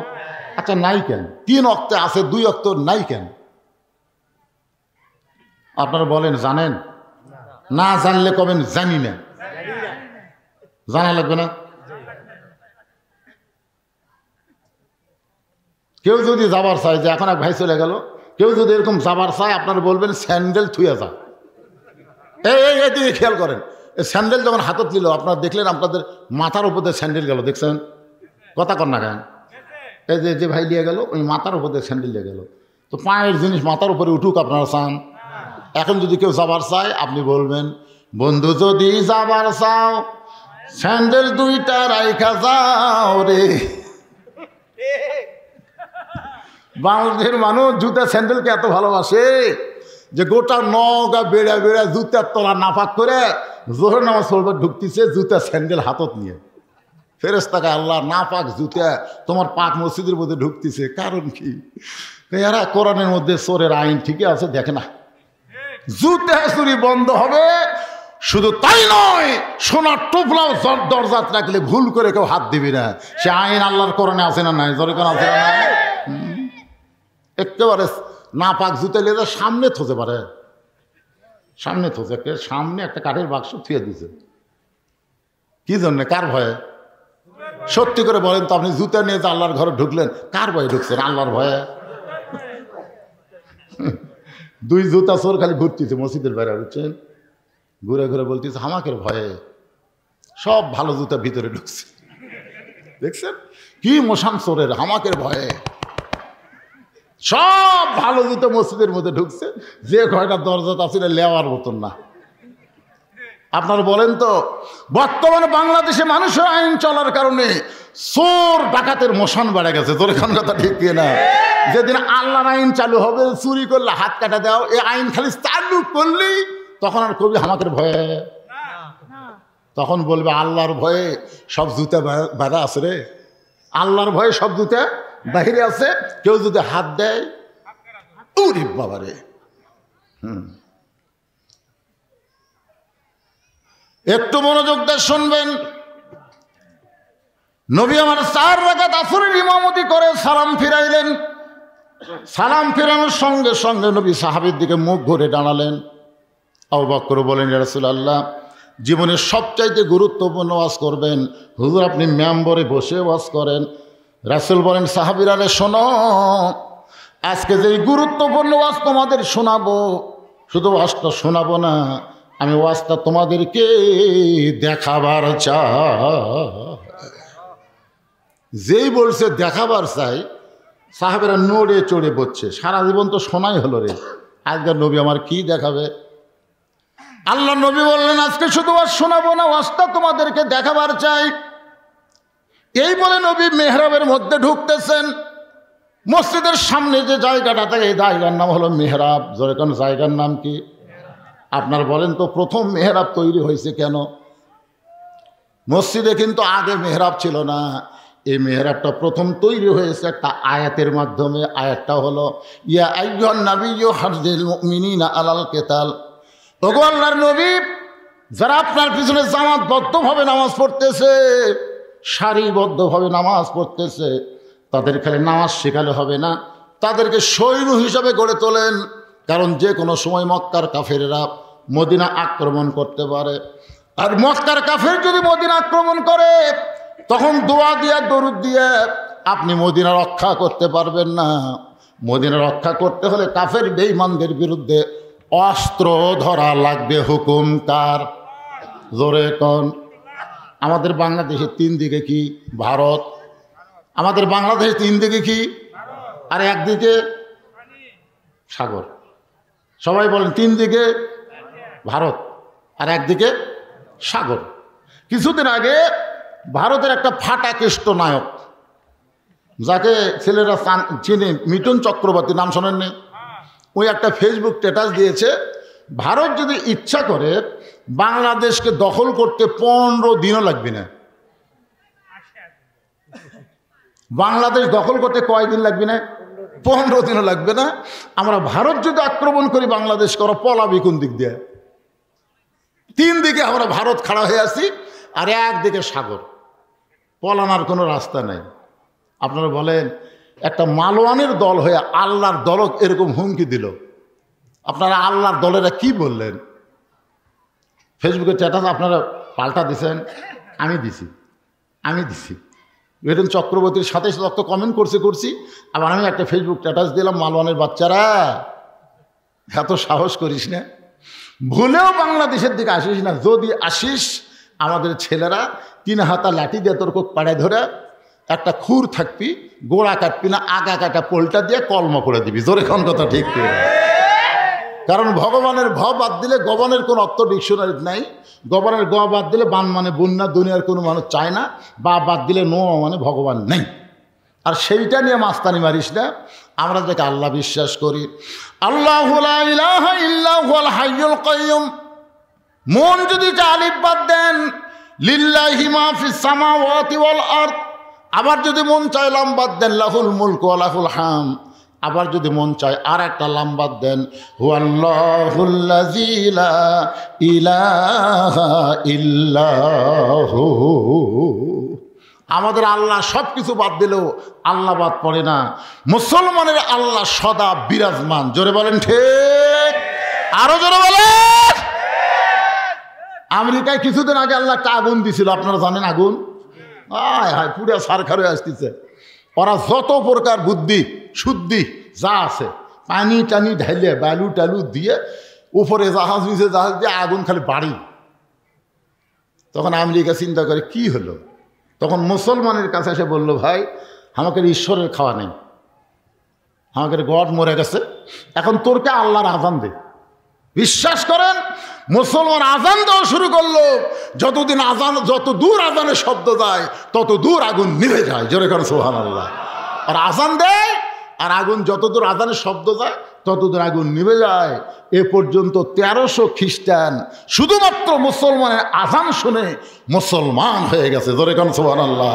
আচ্ছা নাই কেন? 3 ওয়াক্তে আছে, 2 ওয়াক্ত নাই কেন? আপনারা বলেন জানেন? না জানলে কবেন জানি না। জানা লাগবে না? কেউ যদি যাবার চায়, যে এখন এক ভাই চলে গেল, কেউ যদি এরকম যাবার চায় আপনারা বলবেন স্যান্ডেল থুয়ে যা। এদিকে খেয়াল করেন, এই স্যান্ডেল যখন হাতত নিল আপনারা দেখলেন আপনাদের মাথার উপর দিয়ে স্যান্ডেল গেল, দেখছেন? কথা কর না কেন? এই যে ভাই দিয়ে গেল ওই মাথার উপর দিয়ে স্যান্ডেল দিয়ে গেল। তো পায়ের জিনিস মাথার উপরে উঠুক আপনারা চান? এখন যদি কেউ যাবার চায় আপনি বলবেন, বন্ধু যদি যাবার চাও স্যান্ডেল দুইটা রাইখা যাও রে। বাংলাদেশের মানুষ জুতা স্যান্ডেলকে এত ভালোবাসে যে গোটা নগা বেড়া বেড়া জুতার তলা নাপাক করে জোহর নামাজ পড়বে ঢুকতেছে জুতা স্যান্ডেল হাতত নিয়ে। ফেরেশতাকে আল্লাহ নাপাক জুতা তোমার পাক মসজিদের মধ্যে ঢুকতেছে, কারণ কি? এরা কোরআনের মধ্যে চোরের আইন ঠিকই আছে, দেখে না? জুতা চুরি বন্ধ হবে। শুধু তাই নয়, সোনার টুপলাও দরজাত রাখলে ভুল করে কেউ হাত দিবি না। সে আইন আল্লাহর কোরআনে আছে না নাই? জোরে কোন আছে না নাই? একেবারে না পাক জুতা নিয়ে সামনে থতে পারে, সামনে থতে, সামনে একটা কাঠের বাক্স থুয়ে দিছে। কি জন্য? কার ভয়ে? সত্যি করে বলেন তো, আপনি জুতা নিয়ে যে আল্লাহর ঘরে ঢুকলেন কার ভয়ে ঢুকছেন? আল্লাহর ভয়ে? দুই জুতা চোর খালি ঘুরতেছে মসজিদের বাইরে, বুঝছেন? ঘুরে ঘুরে বলতেছে হামাকের ভয়ে। সব ভালো জুতা ভিতরে ঢুকছে, দেখছেন? কি মশান চোরের, হামাকের ভয়ে সব ভালো জুতো মসজিদের মধ্যে ঢুকছে। যে কয়টা দরজা আছে লেওয়ার মতন না। আপনারা বলেন তো, বর্তমানে বাংলাদেশে মানুষের আইন চলার কারণে চোর ডাকাতের মশান বেড়ে গেছে। তোর এখান কথা ঠিক না? যেদিন আল্লাহর আইন চালু হবে, চুরি করলে হাত কাটা দাও, এই আইন খালি চালু করলেই তখন আর কবি হামাকের ভয়ে। তখন বলবে আল্লাহর ভয়ে সব জুতা বাঁধা আছে রে, আল্লাহর ভয়ে সব জুতা বাহিরে আছে। কেউ যদি হাত দেয়, উরি বাবারে। একটু মনোযোগ দিয়ে শুনবেন। নবী আমার 4 রাকাত আসরের ইমামতি করে সালাম ফিরাইলেন। সালাম ফিরানোর সঙ্গে সঙ্গে নবী সাহাবীর দিকে মুখ ঘুরে দাঁড়ালেন। আবু বকর বলেন, ইয়া রাসূলুল্লাহ, জীবনের সবচাইতে গুরুত্বপূর্ণ ওয়াজ করবেন, হুজুর আপনি মেম্বরে বসে ওয়াজ করেন। রাসূল বলেন, সাহাবীরা রে শোনো, আজকে যে গুরুত্বপূর্ণ ওয়াজ তোমাদের শোনাবো, শুধু ওয়াজটা শোনাবো না, আমি ওয়াজটা তোমাদেরকে দেখাবার চাই। যেই বলছে দেখাবার চাই, সাহাবেরা নড়ে চড়ে বসছে। সারা জীবন তো শোনাই হলো রে, আজকের নবী আমার কি দেখাবে? আল্লাহ নবী বললেন, আজকে শুধু ওয়াজ শোনাবো না, ওয়াজটা তোমাদেরকে দেখাবার চাই। এই বলে নবী মেহরাবের মধ্যে ঢুকতেছেন। মসজিদের সামনে যে জায়গাটা থাকে, এই জায়গার নাম হলো মেহরাব। জোরে কোন জায়গার নাম কি? আপনার বলেন তো, প্রথম মেহরাব তৈরি হয়েছে কেন? মসজিদে কিন্তু আগে মেহরাব ছিল না। এই মেহরাবটা প্রথম তৈরি হয়েছে একটা আয়াতের মাধ্যমে। আয়াতটা হলো, ইয়া আইয়ুহান নাবিয়্যু হারজিল মুমিনিনা আলাল কিতাল। ওগো আল্লাহর নবী, যারা আপনার পিছনে জামাতবদ্ধভাবে নামাজ পড়তেছে, সারিবদ্ধভাবে নামাজ পড়তেছে, তাদের খালি নামাজ শেখালে হবে না, তাদেরকে সৈন্য হিসাবে গড়ে তোলেন। কারণ যে কোনো সময় মক্কার কাফেরেরা মদিনা আক্রমণ করতে পারে। আর মক্কার কাফের যদি মদিনা আক্রমণ করে, তখন দোয়া দিয়া দরুদ দিয়ে আপনি মদিনা রক্ষা করতে পারবেন না। মদিনা রক্ষা করতে হলে কাফের বেঈমানদের বিরুদ্ধে অস্ত্র ধরা লাগবে। হুকুম কার? জোরে কোন? আমাদের বাংলাদেশের 3 দিকে কি? ভারত। আমাদের বাংলাদেশের 3 দিকে কি? আর একদিকে সাগর। সবাই বলেন 3 দিকে ভারত আর একদিকে সাগর। কিছুদিন আগে ভারতের একটা ফাটা কেষ্ট নায়ক, যাকে ছেলেরা চিনে, মিঠুন চক্রবর্তী, নাম শোনেননি? ওই একটা ফেসবুক স্ট্যাটাস দিয়েছে, ভারত যদি ইচ্ছা করে বাংলাদেশকে দখল করতে 15 দিনও লাগবে না। বাংলাদেশ দখল করতে কয়দিন লাগবে না? 15 দিনও লাগবে না। আমরা ভারত যদি আক্রমণ করি বাংলাদেশ করা, পলাবি কোন দিক দিয়ে? 3 দিকে আমরা ভারত খাড়া হয়ে আছি, আর একদিকে সাগর। পলানোর কোনো রাস্তা নাই। আপনারা বলেন, একটা মালওয়ানের দল হয়ে আল্লাহর দলক এরকম হুমকি দিল, আপনারা আল্লাহর দলেরা কি বললেন? ফেসবুকে স্ট্যাটাস আপনারা পাল্টা দিছেন, আমি দিছি। বেতন চক্রবর্তীর সাথে সাথে কমেন্ট করছি, আবার আমি একটা ফেসবুক স্ট্যাটাস দিলাম, মালওয়ানের বাচ্চারা এত সাহস করিস না, ভুলেও বাংলাদেশের দিকে আসিস না। যদি আসিস আমাদের ছেলেরা 3 হাতা লাঠি দিয়ে তোর কোক পাড়ায় ধরে একটা খুর থাকবি, গোড়া কাটবি না, আগা কাটা পোলটা দিয়ে কলম করে দিবি। জোরে কোন কথা ঠিক করে। কারণ ভগবানের ভ বাদ দিলে গবনের কোনো অর্থ ডিকশনারি নাই। গবনের গ বাদ দিলে বান মানে বন্যা, দুনিয়ার কোনো মানুষ চায় না। বা বাদ দিলে নো মানে ভগবান নেই। আর সেইটা নিয়ে মাস্তানি মারিস না। আমরা যাকে আল্লাহ বিশ্বাস করি, আল্লাহু লা ইলাহা ইল্লা হুয়াল হাইয়ুল কাইয়ুম। মন যদি আলিফ বাদ দেন, লিল্লাহি মা ফিস সামাওয়াতি ওয়াল আরদ। আবার যদি মন চায় লাম বাদ দেন, লাহুল মুলকু ওয়া লাহুল হাম। আবার যদি মন চায় আর একটা লাম বাদ দেন, হুয়াল্লাহুল্লাযী লা ইলাহা ইল্লাহু। আমাদের আল্লাহ সব কিছু বাদ দিলেও আল্লাহ বাদ পড়ে না। মুসলমানের আল্লাহ সদা বিরাজমান। জোরে বলেন ঠিক, আরো জোরে বলেন। আমেরিকায় কিছুদিন আগে আল্লাহ একটা আগুন দিছিল, আপনারা জানেন আগুন? হায় হায়, পুরা সারখার হয়ে আসতেছে। ওরা যত প্রকার বুদ্ধি শুদ্ধি যা আছে পানি টানি ঢাইলে বালু টালু দিয়ে উপরে জাহাজ নিচে জাহাজ দিয়ে আগুন খালি বাড়ি। তখন আমেরিকা চিন্তা করে কি হলো, তখন মুসলমানের কাছে এসে বলল, ভাই আমাকে ঈশ্বরের খাওয়া নেই, আমাকে গড মরে গেছে, এখন তোরকে আল্লাহর আজান দে। বিশ্বাস করেন মুসলমান আজান দেওয়া শুরু করলো। যতদিন আজান, যত দূর আজানের শব্দ যায় তত দূর আগুন নিভে যায়। জোরে করেন সুবহানাল্লাহ। আর আজান দেয় আর আগুন যত দূর আজানের শব্দ যায় তত দূর আগুন নিভে যায়। এ পর্যন্ত 1300 খ্রিস্টান শুধুমাত্র মুসলমানের আজান শুনে মুসলমান হয়ে গেছে। জোরে করেন সুবহানাল্লাহ।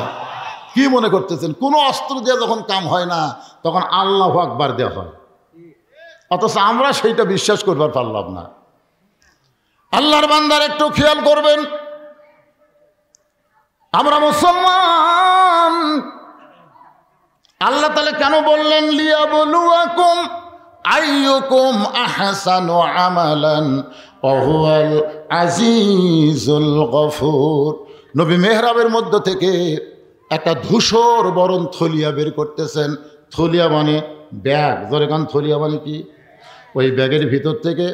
কি মনে করতেছেন কোনো অস্ত্র দিয়ে যখন কাম হয় না তখন আল্লাহু আকবার দেওয়া হয়, অথচ আমরা সেইটা বিশ্বাস করবার পারলাম না। আল্লাহর বান্দার একটু খেয়াল করবেন, আমরা মুসলমান। আল্লাহ তাআলা কেন বললেন লিয়াবলুয়াকুম আইয়ুকুম আহসানু আমালান ওয়া হুয়াল আজিজুল গফুর। নবী মেহরাবের মধ্য থেকে একটা ধূসর বরণ থলিয়া বের করতেছেন। থলিয়া মানে ব্যাগ। জোরে কান, থলিয়া মানে কি? ওই ব্যাগের ভিতর থেকে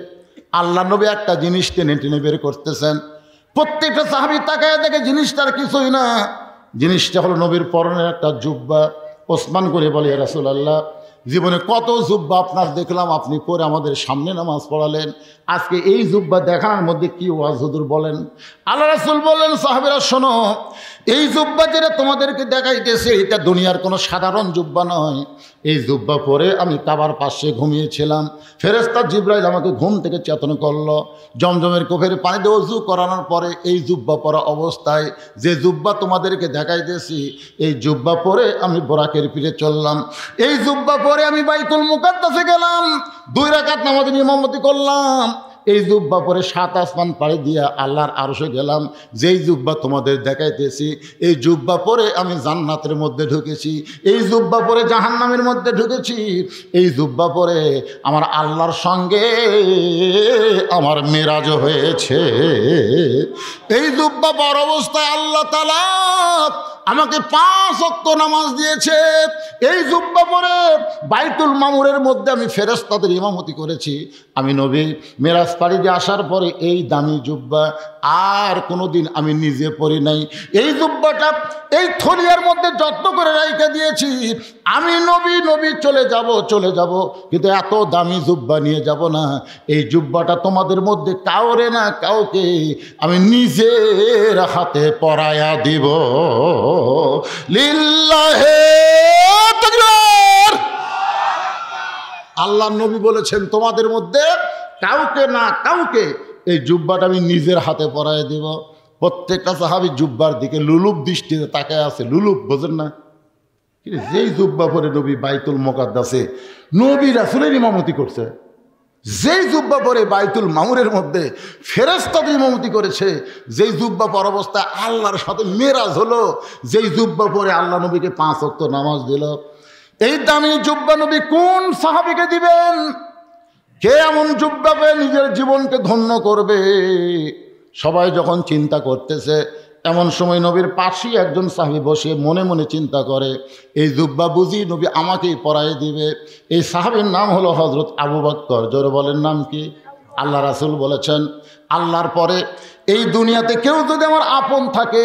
আল্লাহ নবী একটা জিনিস টেনে টেনে বের করতেছেন। প্রত্যেকটা সাহাবী তাকায় দেখে জিনিসটার কিছুই না, জিনিসটা হলো নবীর পরনের একটা জুব্বা। ওসমান করে বলে, ইয়া রাসূলুল্লাহ, জীবনে কত জুব্বা আপনার দেখলাম, আপনি পরে আমাদের সামনে নামাজ পড়ালেন, আজকে এই জুব্বা দেখানোর মধ্যে কি ওয়াজ হুজুর বলেন? আল্লাহ রাসূল বললেন, সাহাবীরা শোনো, এই জুব্বা যেটা তোমাদেরকে দেখাইতেছে এটা দুনিয়ার কোনো সাধারণ জুব্বা নয়। এই জুব্বা পরে আমি কাবার পাশে ঘুমিয়েছিলাম, ফেরেশতা জিবরাইল আমাকে ঘুম থেকে চেতন করলো। জমজমের কোফের পানি দিয়ে ওযু করানোর পরে এই জুব্বা পরা অবস্থায় যে জুব্বা তোমাদেরকে দেখাইতেছি, এই জুব্বা পরে আমি বোরাকের পিঠে চললাম। এই জুব্বা পরে আমি বাইতুল মুকাদ্দাসে গেলাম, 2 রাকাত নামাজের ইমামতি করলাম। এই জুব্বা পরে 7 আসমান পাড়ি দিয়া আল্লাহর আরশে গেলাম। যেই জুব্বা তোমাদের দেখাইতেছি এই জুব্বা পরে আমি জান্নাতের মধ্যে ঢুকেছি, এই জুব্বা পরে জাহান্নামের মধ্যে ঢুকেছি, এই জুব্বা পরে আমার আল্লাহর সঙ্গে আমার মেরাজ হয়েছে। এই জুব্বা পর অবস্থায় আল্লাহ তাআলা আমাকে 5 ওয়াক্ত নামাজ দিয়েছে। এই জুব্বা পরে বাইতুল মামুরের মধ্যে আমি ফেরেশতাদের ইমামতি করেছি। আমি নবী মেরাজ পাড়ি দিয়ে আসার পরে এই দামি জুব্বা আর কোনোদিন আমি নিজে পরি নাই। এই জুব্বাটা এই থলিয়ার মধ্যে যত্ন করে রাইখে দিয়েছি। আমি নবী চলে যাব, কিন্তু এত দামি জুব্বা নিয়ে যাব না। এই জুব্বাটা তোমাদের মধ্যে কাউরে না কাউকে আমি নিজের হাতে পরায়া দিব। লিল্লাহে তাকবীর। আল্লাহ নবী বলেছেন তোমাদের মধ্যে কাউকে না কাউকে এই জুব্বাটা আমি নিজের হাতে পরায় দিব। প্রত্যেকটা সাহাবী জুব্বার দিকে লুলুপ দৃষ্টিতে তাকায় আছে। লুলুপ বোঝেন না? যেই জুব্বা পরে নবী বাইতুল মুকাদ্দাসে নবী রাসূলের ইমামতি করছে, যেই জুব্বা পরে বাইতুল মামুরের মধ্যে ফেরেশতাদের ইমামতি করেছে, যেই জুব্বা পর অবস্থা আল্লাহর সাথে মেরাজ হলো, যেই জুব্বা পরে আল্লাহ নবীকে 5 ওয়াক্ত নামাজ দিল, এই দামি জুব্বা নবী কোন সাহাবীকে দিবেন? কে এমন জুব্বা পেয়ে নিজের জীবনকে ধন্য করবে? সবাই যখন চিন্তা করতেছে, এমন সময় নবীর পাশেই একজন সাহাবী বসে মনে মনে চিন্তা করে, এই জুব্বা বুঝি নবী আমাকেই পরাই দিবে। এই সাহাবীর নাম হলো হযরত আবু বকর। জোরে বলেন নাম কি? আল্লাহ রাসূল বলেছেন, আল্লাহর পরে এই দুনিয়াতে কেউ যদি আমার আপন থাকে,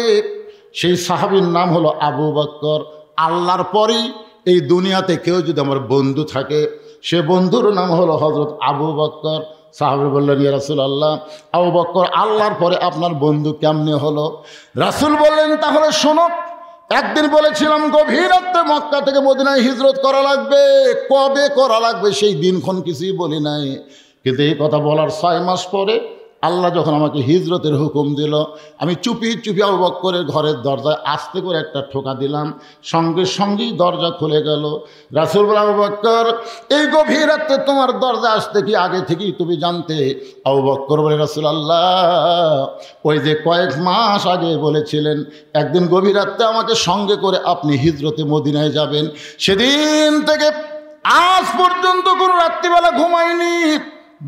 সেই সাহাবীর নাম হলো আবু বকর। আল্লাহর পরেই এই দুনিয়াতে কেউ যদি আমার বন্ধু থাকে, সে বন্ধুর নাম হলো হযরত আবু বকর। সাহাবী বললেন, ইয়া রাসূলুল্লাহ, আবু বকর আল্লাহর পরে আপনার বন্ধু কেমনে হলো? রাসূল বললেন, তাহলে শোনো, একদিন বলেছিলাম গভীর রাতে মক্কা থেকে মদিনায় হিজরত করা লাগবে। কবে করা লাগবে সেই দিনক্ষণ কিছুই বলি নাই, কিন্তু এই কথা বলার 6 মাস পরে আল্লাহ যখন আমাকে হিজরতের হুকুম দিল, আমি চুপি চুপি আবু বকরের ঘরের দরজায় আস্তে করে একটা ঠোকা দিলাম, সঙ্গে সঙ্গেই দরজা খুলে গেল। রাসূল বললেন, আবু বকর এই গভীর রাতে তোমার দরজা আসতে কি আগে থেকেই তুমি জানতে? আবু বকর বলে, রাসূলুল্লাহ ওই যে কয়েক মাস আগে বলেছিলেন একদিন গভীর রাতে আমাকে সঙ্গে করে আপনি হিজরতে মদিনায় যাবেন, সেদিন থেকে আজ পর্যন্ত কোনো রাত্রিবেলা ঘুমাইনি,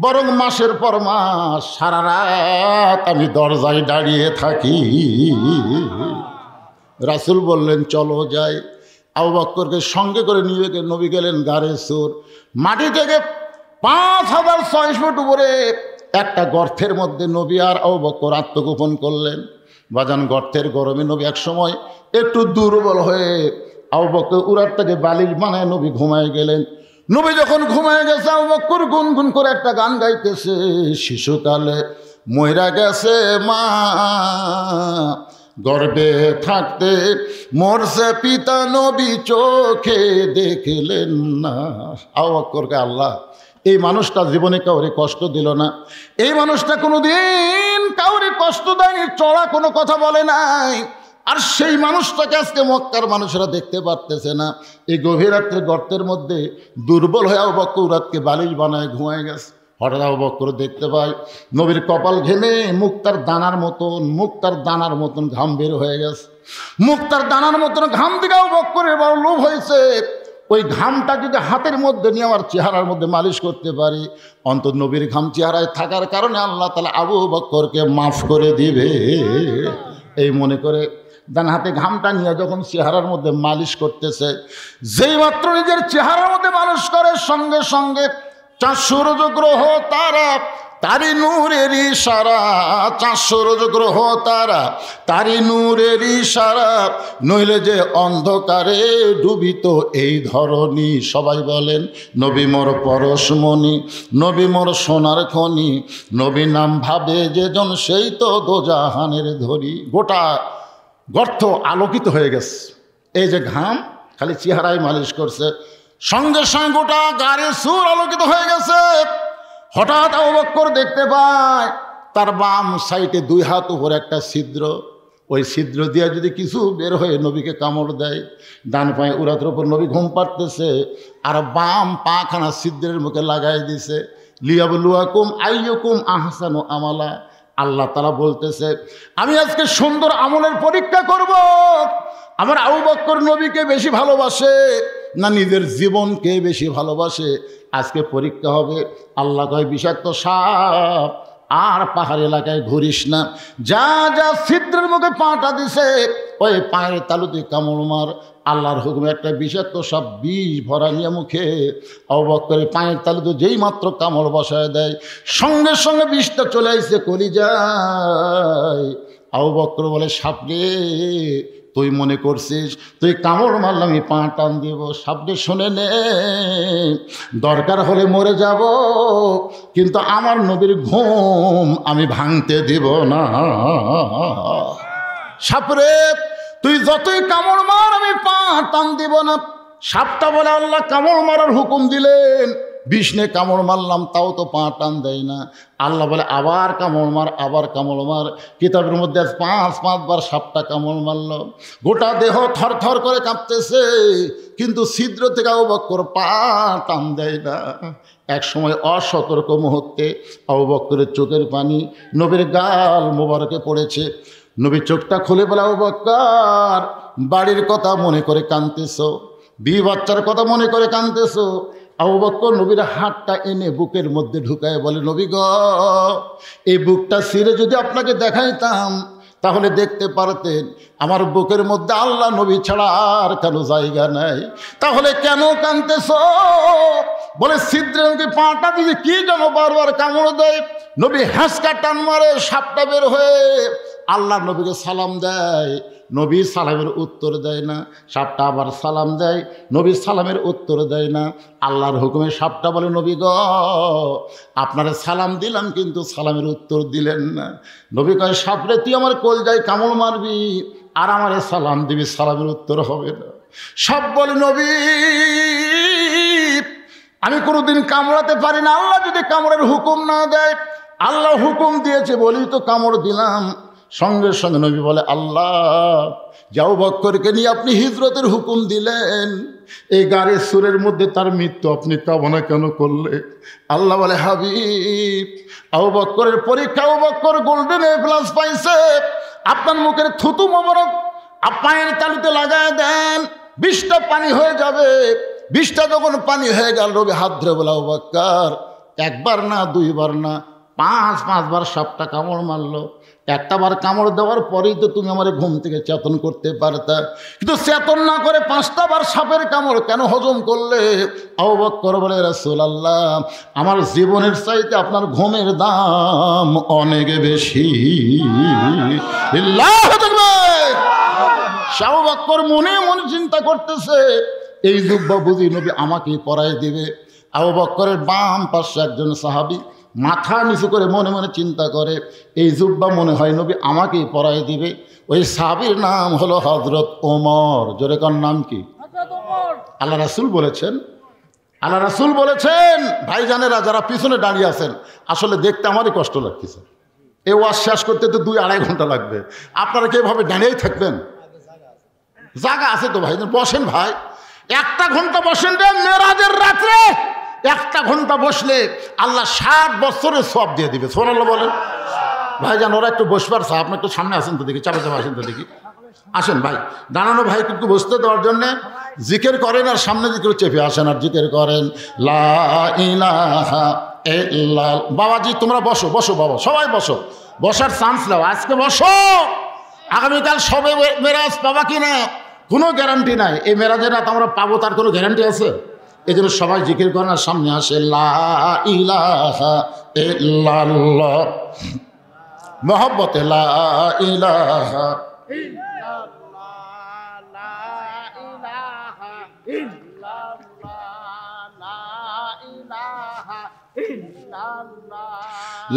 বরং মাসের পর মাস সারা রাত আমি দরজায় দাঁড়িয়ে থাকি। রাসূল বললেন, চলো যাই। আবু বকরকে সঙ্গে করে নিয়ে নবী গেলেন গারে সুর। মাটি থেকে 5600 ফুট উপরে একটা গর্তের মধ্যে নবী আর আবু বকর আত্মগোপন করলেন। বাজান, গর্তের গরমে নবী এক সময় একটু দুর্বল হয়ে আবু বকর উরাতটাকে বালিশ বানায় নবী ঘুমায় গেলেন। নবী যখন ঘুমায় গেছে, আবু বকর গুনগুন করে একটা গান গাইতেছে, শিশুকালে মইরা গেছে মা, গর্ভে থাকতে মরছে পিতা, নবী চোখে দেখলেন না। আবু বকরকে আল্লাহ এই মানুষটা জীবনে কাউরে কষ্ট দিল না, এই মানুষটা কোনোদিন কাউরে কষ্ট দেয়নি, চড়া কোনো কথা বলে নাই। আর সেই মানুষটাকে আজকে মক্কার মানুষেরা দেখতে পারতেছে না। এই গভীর রাত্রে গর্তের মধ্যে দুর্বল হয়ে আবু বকর রাতকে বালিশ বানায় ঘুমায় গেছে। হঠাৎ আবু বকর দেখতে পায় নবীর কপাল ঘেমে মুক্তার দানার মতন ঘাম বের হয়ে গেছে। মুক্তার দানার মতন ঘাম দিকে আবু বকরের বড় লোভ হয়েছে, ওই ঘামটা যদি হাতের মধ্যে নিয়ে আমার চেহারার মধ্যে মালিশ করতে পারি, অন্তত নবীর ঘাম চেহারায় থাকার কারণে আল্লাহ তাআলা আবু বকরকে মাফ করে দিবে। এই মনে করে ডান হাতে ঘামটা নিয়ে যখন চেহারার মধ্যে মালিশ করতেছে, যেই মাত্র নিজের চেহারার মধ্যে মালিশ করে, সঙ্গে সঙ্গে 4 সূর্য গ্রহ তারা তারি নূরের ইশারা, 4 সূর্য গ্রহ তারা তারি নূরের ইশারা, নইলে যে অন্ধকারে ডুবিত এই ধরনী। সবাই বলেন, নবী মোর পরশমণি, নবী মোর সোনার খনি, নবী নাম ভাবে যেজন সেই তো দোজাহানের ধরি। গোটা গর্ত আলোকিত হয়ে গেছে। এই যে ঘাম খালি চেহারায় মালিশ করছে, সঙ্গে সঙ্গে গোটা গাড়ির সুর আলোকিত হয়ে গেছে। হঠাৎ আবু বকর দেখতে পায় তার বাম সাইডে 2 হাত উপরে একটা ছিদ্র, ওই ছিদ্র দিয়ে যদি কিছু বের হয়ে নবীকে কামড় দেয়। ডান পায়ে উরাতের উপর নবী ঘুম পাড়তেছে, আর বাম পাখানা ছিদ্রের মুখে লাগাই দিছে। লিয়াবলুয়াকুম আইয়ুকুম আহসানু আমালা। আল্লাহ তাআলা বলতেছে, আমি আজকে সুন্দর আমলের পরীক্ষা করব। আমার আবু বকর নবীকে বেশি ভালোবাসে না নিজের জীবনকে বেশি ভালোবাসে, আজকে পরীক্ষা হবে। আল্লাহ কয়, বিষাক্ত সাপ আর পাহাড় এলাকায় ঘুরিস না, যা যা ছিদ্রের মুখে পাটা দিছে ওই পায়ের তালুতে কামড় মার। আল্লাহর হুকুমে একটা বিষাক্ত সাপ বিষ ভরা নিয়ে মুখে আবু বকরের পায়ের তালুতে যেই মাত্র কামড় বসায় দেয়, সঙ্গে সঙ্গে বিষটা চলে আসছে কলিজায়। আবু বকর বলে, সাপরে তুই মনে করছিস তুই কামড় মারলে আমি পা টান দিব? সাপরে শুনে নে, দরকার হলে মরে যাব, কিন্তু আমার নবীর ঘুম আমি ভাঙতে দিব না। সাপরে তুই যতই কামড় মার আমি পা টান দিব না। সাপটা বলে, আল্লাহ কামড় মারার হুকুম দিলেন, বিষ্ণে কামড় মারলাম তাও তো পা টান দেয় না। আল্লাহ বলে, আবার কামড় মার, আবার কামড় মার। কিতাবের মধ্যে 5 বার সাপটা কামড় মারল, গোটা দেহ থর থর করে কাঁপতেছে, কিন্তু ছিদ্র থেকে আবু বকর পা টান দেয় না। এক সময় অসতর্ক মুহূর্তে আবু বকরের চোখের পানি নবীর গাল মোবারকে পড়েছে। নবী চোখটা খুলে বলে, আবু বকর বাড়ির কথা মনে করে কাঁদতেছো, 2 বাচ্চার কথা মনে করে কাঁদতেছো, আবু বকর নবীর হাতটা এনে বুকের মধ্যে ঢুকায় বলে, নবী গো, এই বুকটা ছিঁড়ে যদি আপনাকে দেখাইতাম তাহলে দেখতে পারতেন আমার বুকের মধ্যে আল্লাহ নবী ছাড়া আর কেন জায়গা নাই। তাহলে কেন কাঁদতেছ? বলে, ছিদ্রে নবী পাটা দিয়ে কি যেন বারবার কামড় দেয়। নবী হ্যাঁসকা টান মারে, সাপটা বের হয়ে আল্লাহ নবীকে সালাম দেয়। নবী সালামের উত্তর দেয় না। সাপটা আবার সালাম দেয়, নবী সালামের উত্তর দেয় না। আল্লাহর হুকুমে সাপটা বলে, নবী গ, আপনারে সালাম দিলাম কিন্তু সালামের উত্তর দিলেন না। নবী কয়, সাপরে তুই আমার কলজায় কামড় মারবি আর আমারে সালাম দিবি, সালামের উত্তর হবে না। সাপ বলে, নবী আমি কোনোদিন কামড়াতে পারি না, আল্লাহ যদি কামড়ের হুকুম না দেয়। আল্লাহ হুকুম দিয়েছে বলি তো কামড় দিলাম। সঙ্গে সঙ্গে নবী বলে, আল্লাহ যাও বক্করকে নিয়ে আপনি হিজরতের হুকুম দিলেন, এই গাড়ির সুরের মধ্যে তার মৃত্যু আপনি কামনা কেন করলে? আল্লাহ বলে, হাবিব আবু বক্করের পরীক্ষা, Abu Bakkar golden A plus পাইছে, আপনার মুখের থুতু মোবারক পায়ের তালুতে লাগায় দেন, 20টা পানি হয়ে যাবে। 20টা যখন পানি হয়ে গেল, নবী হাত ধরে বলে, আবু বক্কর একবার না, 2বার না, 5বার সাপটা কামড় মারলো। একটা বার কামড় দেওয়ার পরেই তো তুমি আমার ঘুম থেকে চেতন করতে পারতা, কিন্তু চেতন না করে 5টা বার সাপের কামড় কেন হজম করলে? আবু বকর বলে, রাসূলুল্লাহ আমার জীবনের চাইতে আপনার ঘুমের দাম অনেক বেশি। আল্লাহু আকবার। আবু বকর মনে মনে চিন্তা করতেছে, এই জুব্বা বুঝি নবী আমাকেই পরাই দিবে। আবু বকরের বাম পাশে একজন সাহাবী মাথা নিচু করে মনে মনে চিন্তা করে, এই জুব্বা মনে হয় নবী আমাকেই পরাই দিবে। ওই সাহাবীর নাম হলো হযরত ওমর। জোরে কার নাম কি? আল্লাহ রাসূল বলেছেন, আল্লাহ রাসূল বলেছেন, ভাইজানেরা যারা পিছনে দাঁড়িয়ে আছেন, আসলে দেখতে আমারই কষ্ট লাগতেছে। এই ওয়াজ শেষ করতে তো 2-2.5 ঘন্টা লাগবে। আপনারা কি এভাবে দাঁড়িয়েই থাকবেন? জায়গা আছে তো ভাইজান, বসেন ভাই, 1টা ঘন্টা বসেন রে। মেরাজের রাত্রে 1টা ঘন্টা বসলে আল্লাহ 60 বছরের সওয়াব দিয়ে দিবে। সুবহানাল্লাহ বলেন। ভাইজান ওরা একটু বসবার চা, আপনি একটু সামনে আসেন তো দেখি, চাপা চাপা আসেন তো দেখি, আসেন ভাই। দাঁড়ানো ভাই একটু বসতে দেওয়ার জন্যে জিকির করেন আর সামনে দিকে চেপে আসেন আর জিকির করেন, লা ইলাহা ইল্লাল্লাহ। বাবাজি তোমরা বসো, বসো বাবা, সবাই বসো, বসার চান্স নাও, আজকে বসো। আগামীকাল সবে মেরাজ পাবা কিনা কোনো গ্যারান্টি নাই। এই মেরাজের রাত আমরা পাবো তার কোনো গ্যারান্টি আছে? এই জন্য সবাই জিকির করেন আর সামনে আসে, লা ইলাহা ইল্লাল্লাহ, মহব্বতে লা ইলাহা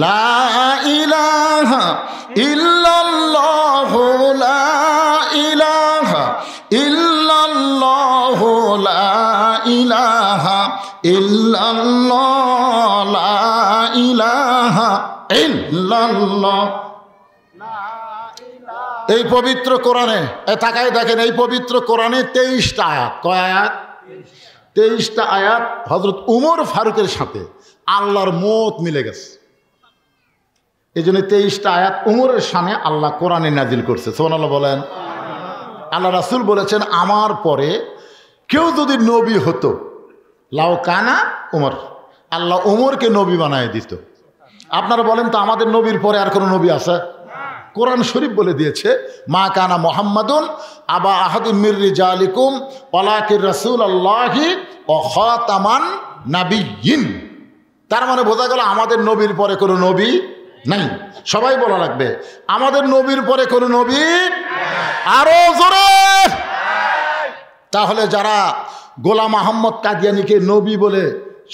লা ইলাহা ইল্লাল্লাহু, লা ইলাহা ইল্লাল্লাহু, লা ইলাহা ইল্লাল্লাহ, লা ইলাহা ইল্লাল্লাহ। এই পবিত্র কোরআনে তাকায় দেখেন, এই পবিত্র কোরআনে 23টা আয়াত। কয় আয়াত? 23টা আয়াত হযরত উমর ফারুকের সাথে আল্লাহর মত মিলে গেছে। এই জন্য 23টা আয়াত উমরের সামনে আল্লাহ কোরআনে নাজিল করছে। সুবহানাল্লাহ বলেন। আল্লাহ রাসূল বলেছেন, আমার পরে কেউ যদি নবী হতো, লাউ কানা উমর, আল্লাহ উমরকে নবী বানায় দিত। আপনারা বলেন তো, আমাদের নবীর পরে আর কোনো নবী আছে? কোরআন শরীফ বলে দিয়েছে, মা কানা মুহাম্মাদুন আবা আহাদিম মির রিজালিকুম ওয়ালাকিন রাসূলুল্লাহি ওয়া খাতামান নাবিয়্যিন। তার মানে বোঝা গেল আমাদের নবীর পরে কোনো নবী নাই। সবাই বলা লাগবে, আমাদের নবীর পরে কোনো নবী, আরো জোরে। তাহলে যারা গোলাম আহমদ কাদিয়ানীকে নবী বলে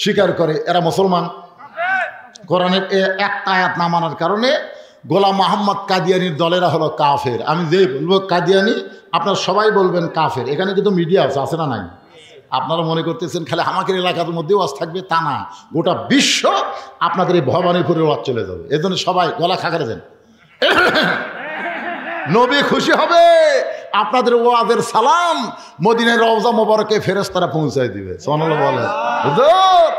স্বীকার করে এরা মুসলমান। কোরআনের একটা আয়াত না মানার কারণে গোলাম মোহাম্মদ কাদিয়ানির দলেরা হলো কাফের। আমি যে বলবো কাদিয়ানি, আপনারা সবাই বলবেন কাফের। এখানে কিন্তু মিডিয়া আছে না নাই? আপনারা মনে করতেছেন খালি আমাদের এলাকার মধ্যেও ওয়াজ থাকবে, তা না, গোটা বিশ্ব আপনাদের এই ভবানীপুরের ওয়াজ চলে যাবে। এই জন্য সবাই গলা খাকারে দেন, নবী খুশি হবে, আপনাদের ওয়াজের সালাম মদিনার রওজা মোবারকে ফেরেশতারা পৌঁছায় দিবে। সুবহানাল্লাহ বলে। হুজুর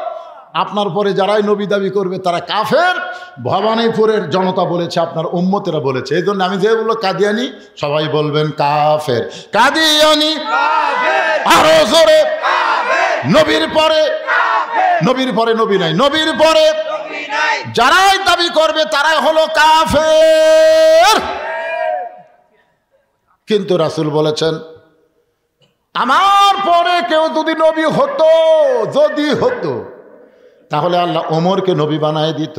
আপনার পরে যারাই নবী দাবি করবে তারা কাফের, ভবানীপুরের জনতা বলেছে, আপনার উম্মতেরা বলেছে। এই জন্য আমি যে বলবো কাদিয়ানি, সবাই বলবেন কাফের। কাদিয়ানি আরো জোরে, নবীর পরে নবীর পরে নবী নাই, নবীর পরে যারাই দাবি করবে তারাই হলো কাফের। কিন্তু রাসূল বলেছেন আমার পরে কেউ যদি নবী হতো, যদি হতো, তাহলে আল্লাহ ওমরকে নবী বানায় দিত।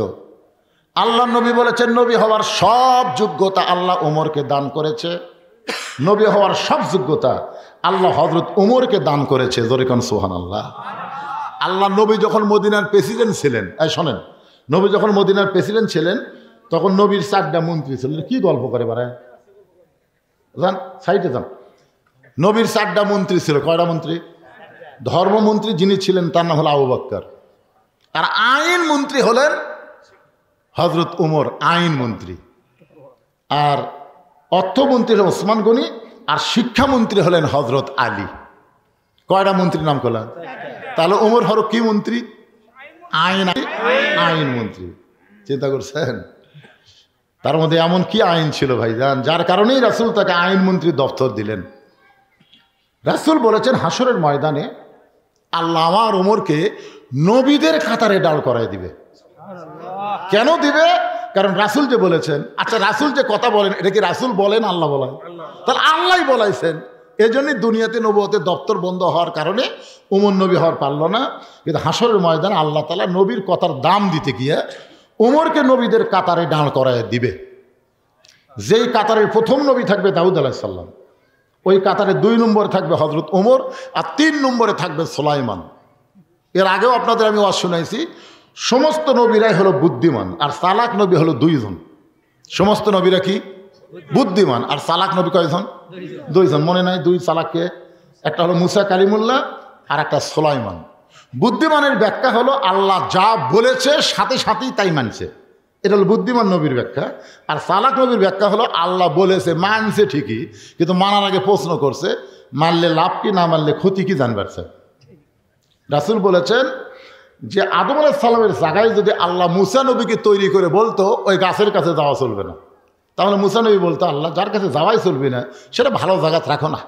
আল্লাহ নবী বলেছেন নবী হওয়ার সব যোগ্যতা আল্লাহ ওমরকে দান করেছে। নবী হওয়ার সব যোগ্যতা আল্লাহ হযরত ওমরকে দান করেছে। জোরে কোন সুবহানাল্লাহ। আল্লাহ নবী যখন মদিনার প্রেসিডেন্ট ছিলেন, শোনেন, নবী যখন মদিনার প্রেসিডেন্ট ছিলেন তখন নবীর 4টা মন্ত্রী ছিলেন। কি গল্প করে বাড়ায় যান, সাইডে যান। নবীর 4টা মন্ত্রী ছিল। কয়টা মন্ত্রী? ধর্মমন্ত্রী যিনি ছিলেন তার নাম হলো আবু বকর, আর আইন মন্ত্রী হলেন হযরত ওমর, আইন মন্ত্রী। আর অর্থমন্ত্রী হলেন ওসমান গনি, আর শিক্ষামন্ত্রী হলেন হযরত আলী। কয়টা মন্ত্রীর নাম করলেন? তাহলে ওমর ফারুক কি মন্ত্রী? আইন মন্ত্রী। চিন্তা করছেন তার মধ্যে এমন কি আইন ছিল ভাইজান, যার কারণেই রাসূল তাকে আইন মন্ত্রী দপ্তর দিলেন। রাসূল বলেছেন হাসরের ময়দানে আল্লাহ আমার ওমরকে নবীদের কাতারে দাঁড় করায় দিবে। কেন দিবে? কারণ রাসূল যে বলেছেন। আচ্ছা, রাসূল যে কথা বলেন এটা কি রাসূল বলেন আল্লাহ বলেন? তাহলে আল্লাহই বলাইছেন। এই জন্যই দুনিয়াতে নবুয়তের দপ্তর বন্ধ হওয়ার কারণে ওমর নবী হওয়ার পারল না। কিন্তু হাসরের ময়দানে আল্লাহ তাআলা নবীর কথার দাম দিতে গিয়ে ওমরকে নবীদের কাতারে দাঁড় করায় দিবে। যেই কাতারের প্রথম নবী থাকবে দাউদ আলাইহিস সালাম, ওই কাতারে 2 নম্বরে থাকবে হযরত ওমর, আর 3 নম্বরে থাকবে সুলাইমান। এর আগেও আপনাদের আমি ওয়াজ শুনাইছি, সমস্ত নবীরাই হলো বুদ্ধিমান, আর চালাক নবী হলো 2 জন। সমস্ত নবীরা কি? বুদ্ধিমান। আর চালাক নবী কয়জন? 2 জন। মনে নাই 2 চালাককে? একটা হলো মুসা কালিমুল্লাহ, আর একটা সুলাইমান। বুদ্ধিমানের ব্যাখ্যা হলো আল্লাহ যা বলেছে সাথে সাথেই তাই মানছে, এটা হলো বুদ্ধিমান নবীর ব্যাখ্যা। আর চালাক নবীর ব্যাখ্যা হলো আল্লাহ বলেছে, মানছে ঠিকই, কিন্তু মানার আগে প্রশ্ন করছে মানলে লাভ কি না মানলে ক্ষতি কি জানবার চায়। রাসূল বলেছেন যে আদম আলাইহিস সালামের জায়গায় যদি আল্লাহ মুসা নবীকে তৈরি করে বলতো ওই গাছের কাছে যাওয়া চলবে না, তাহলে মুসা নবী বলতো আল্লাহ যার কাছে যাওয়াই চলবে না সেটা ভালো জায়গা রাখো না,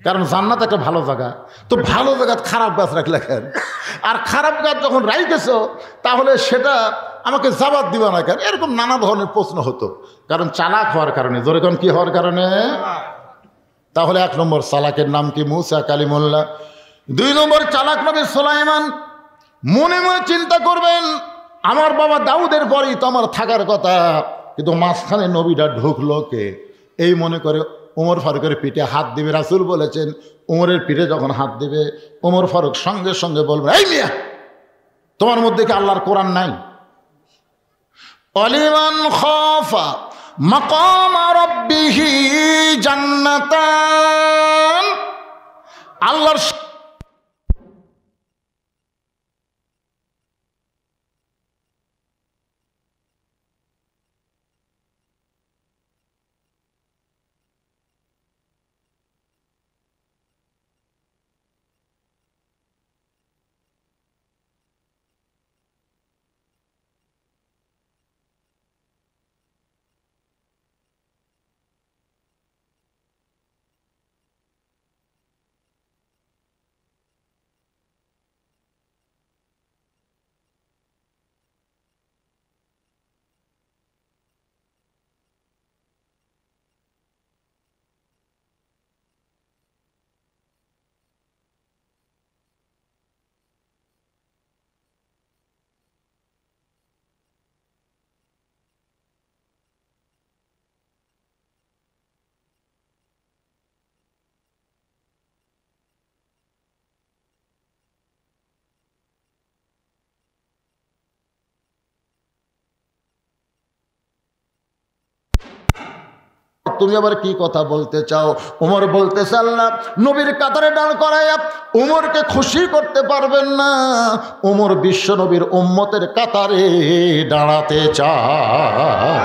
কারণ জান্নাত একটা ভালো জায়গা। তো ভালো জায়গা খারাপ গাছ রাখলে কেন? আর খারাপ গাছ যখন রাইতেছ তাহলে সেটা আমাকে জবাব দিবা না কেন? এরকম নানা ধরনের প্রশ্ন হতো, কারণ চালাক হওয়ার কারণে। জোরে কোন কি হওয়ার কারণে? তাহলে 1 নম্বর চালাকের নাম কি? মুসা কালিমুল্লাহ। 2 নম্বর চালাক নবী সুলাইমান। মনে মনে চিন্তা করবেন আমার বাবা দাউদের পরেই তো আমার থাকার কথা, কিন্তু মাঝখানে নবীটা ঢুকলো কে? এই মনে করে ওমর ফারুকের পিঠে হাত দিবে। রাসূল বলেছেন ওমরের পিঠে যখন হাত দিবে ওমর ফারুক সঙ্গে সঙ্গে বলবে, এই মিয়া তোমার মধ্যে কি আল্লাহর কোরআন নাই? অলিমান খাফা মাকাম রাব্বিহি জান্নাতান। আল্লাহর তুমি আবার কি কথা বলতে চাও? ওমর বলতেছে আল্লাহ নবীর কাতারে দাঁড় করাইয়া ওমরকে খুশি করতে পারবেন না, ওমর বিশ্ব নবীর উম্মতের কাতারে দাঁড়াতে চায়।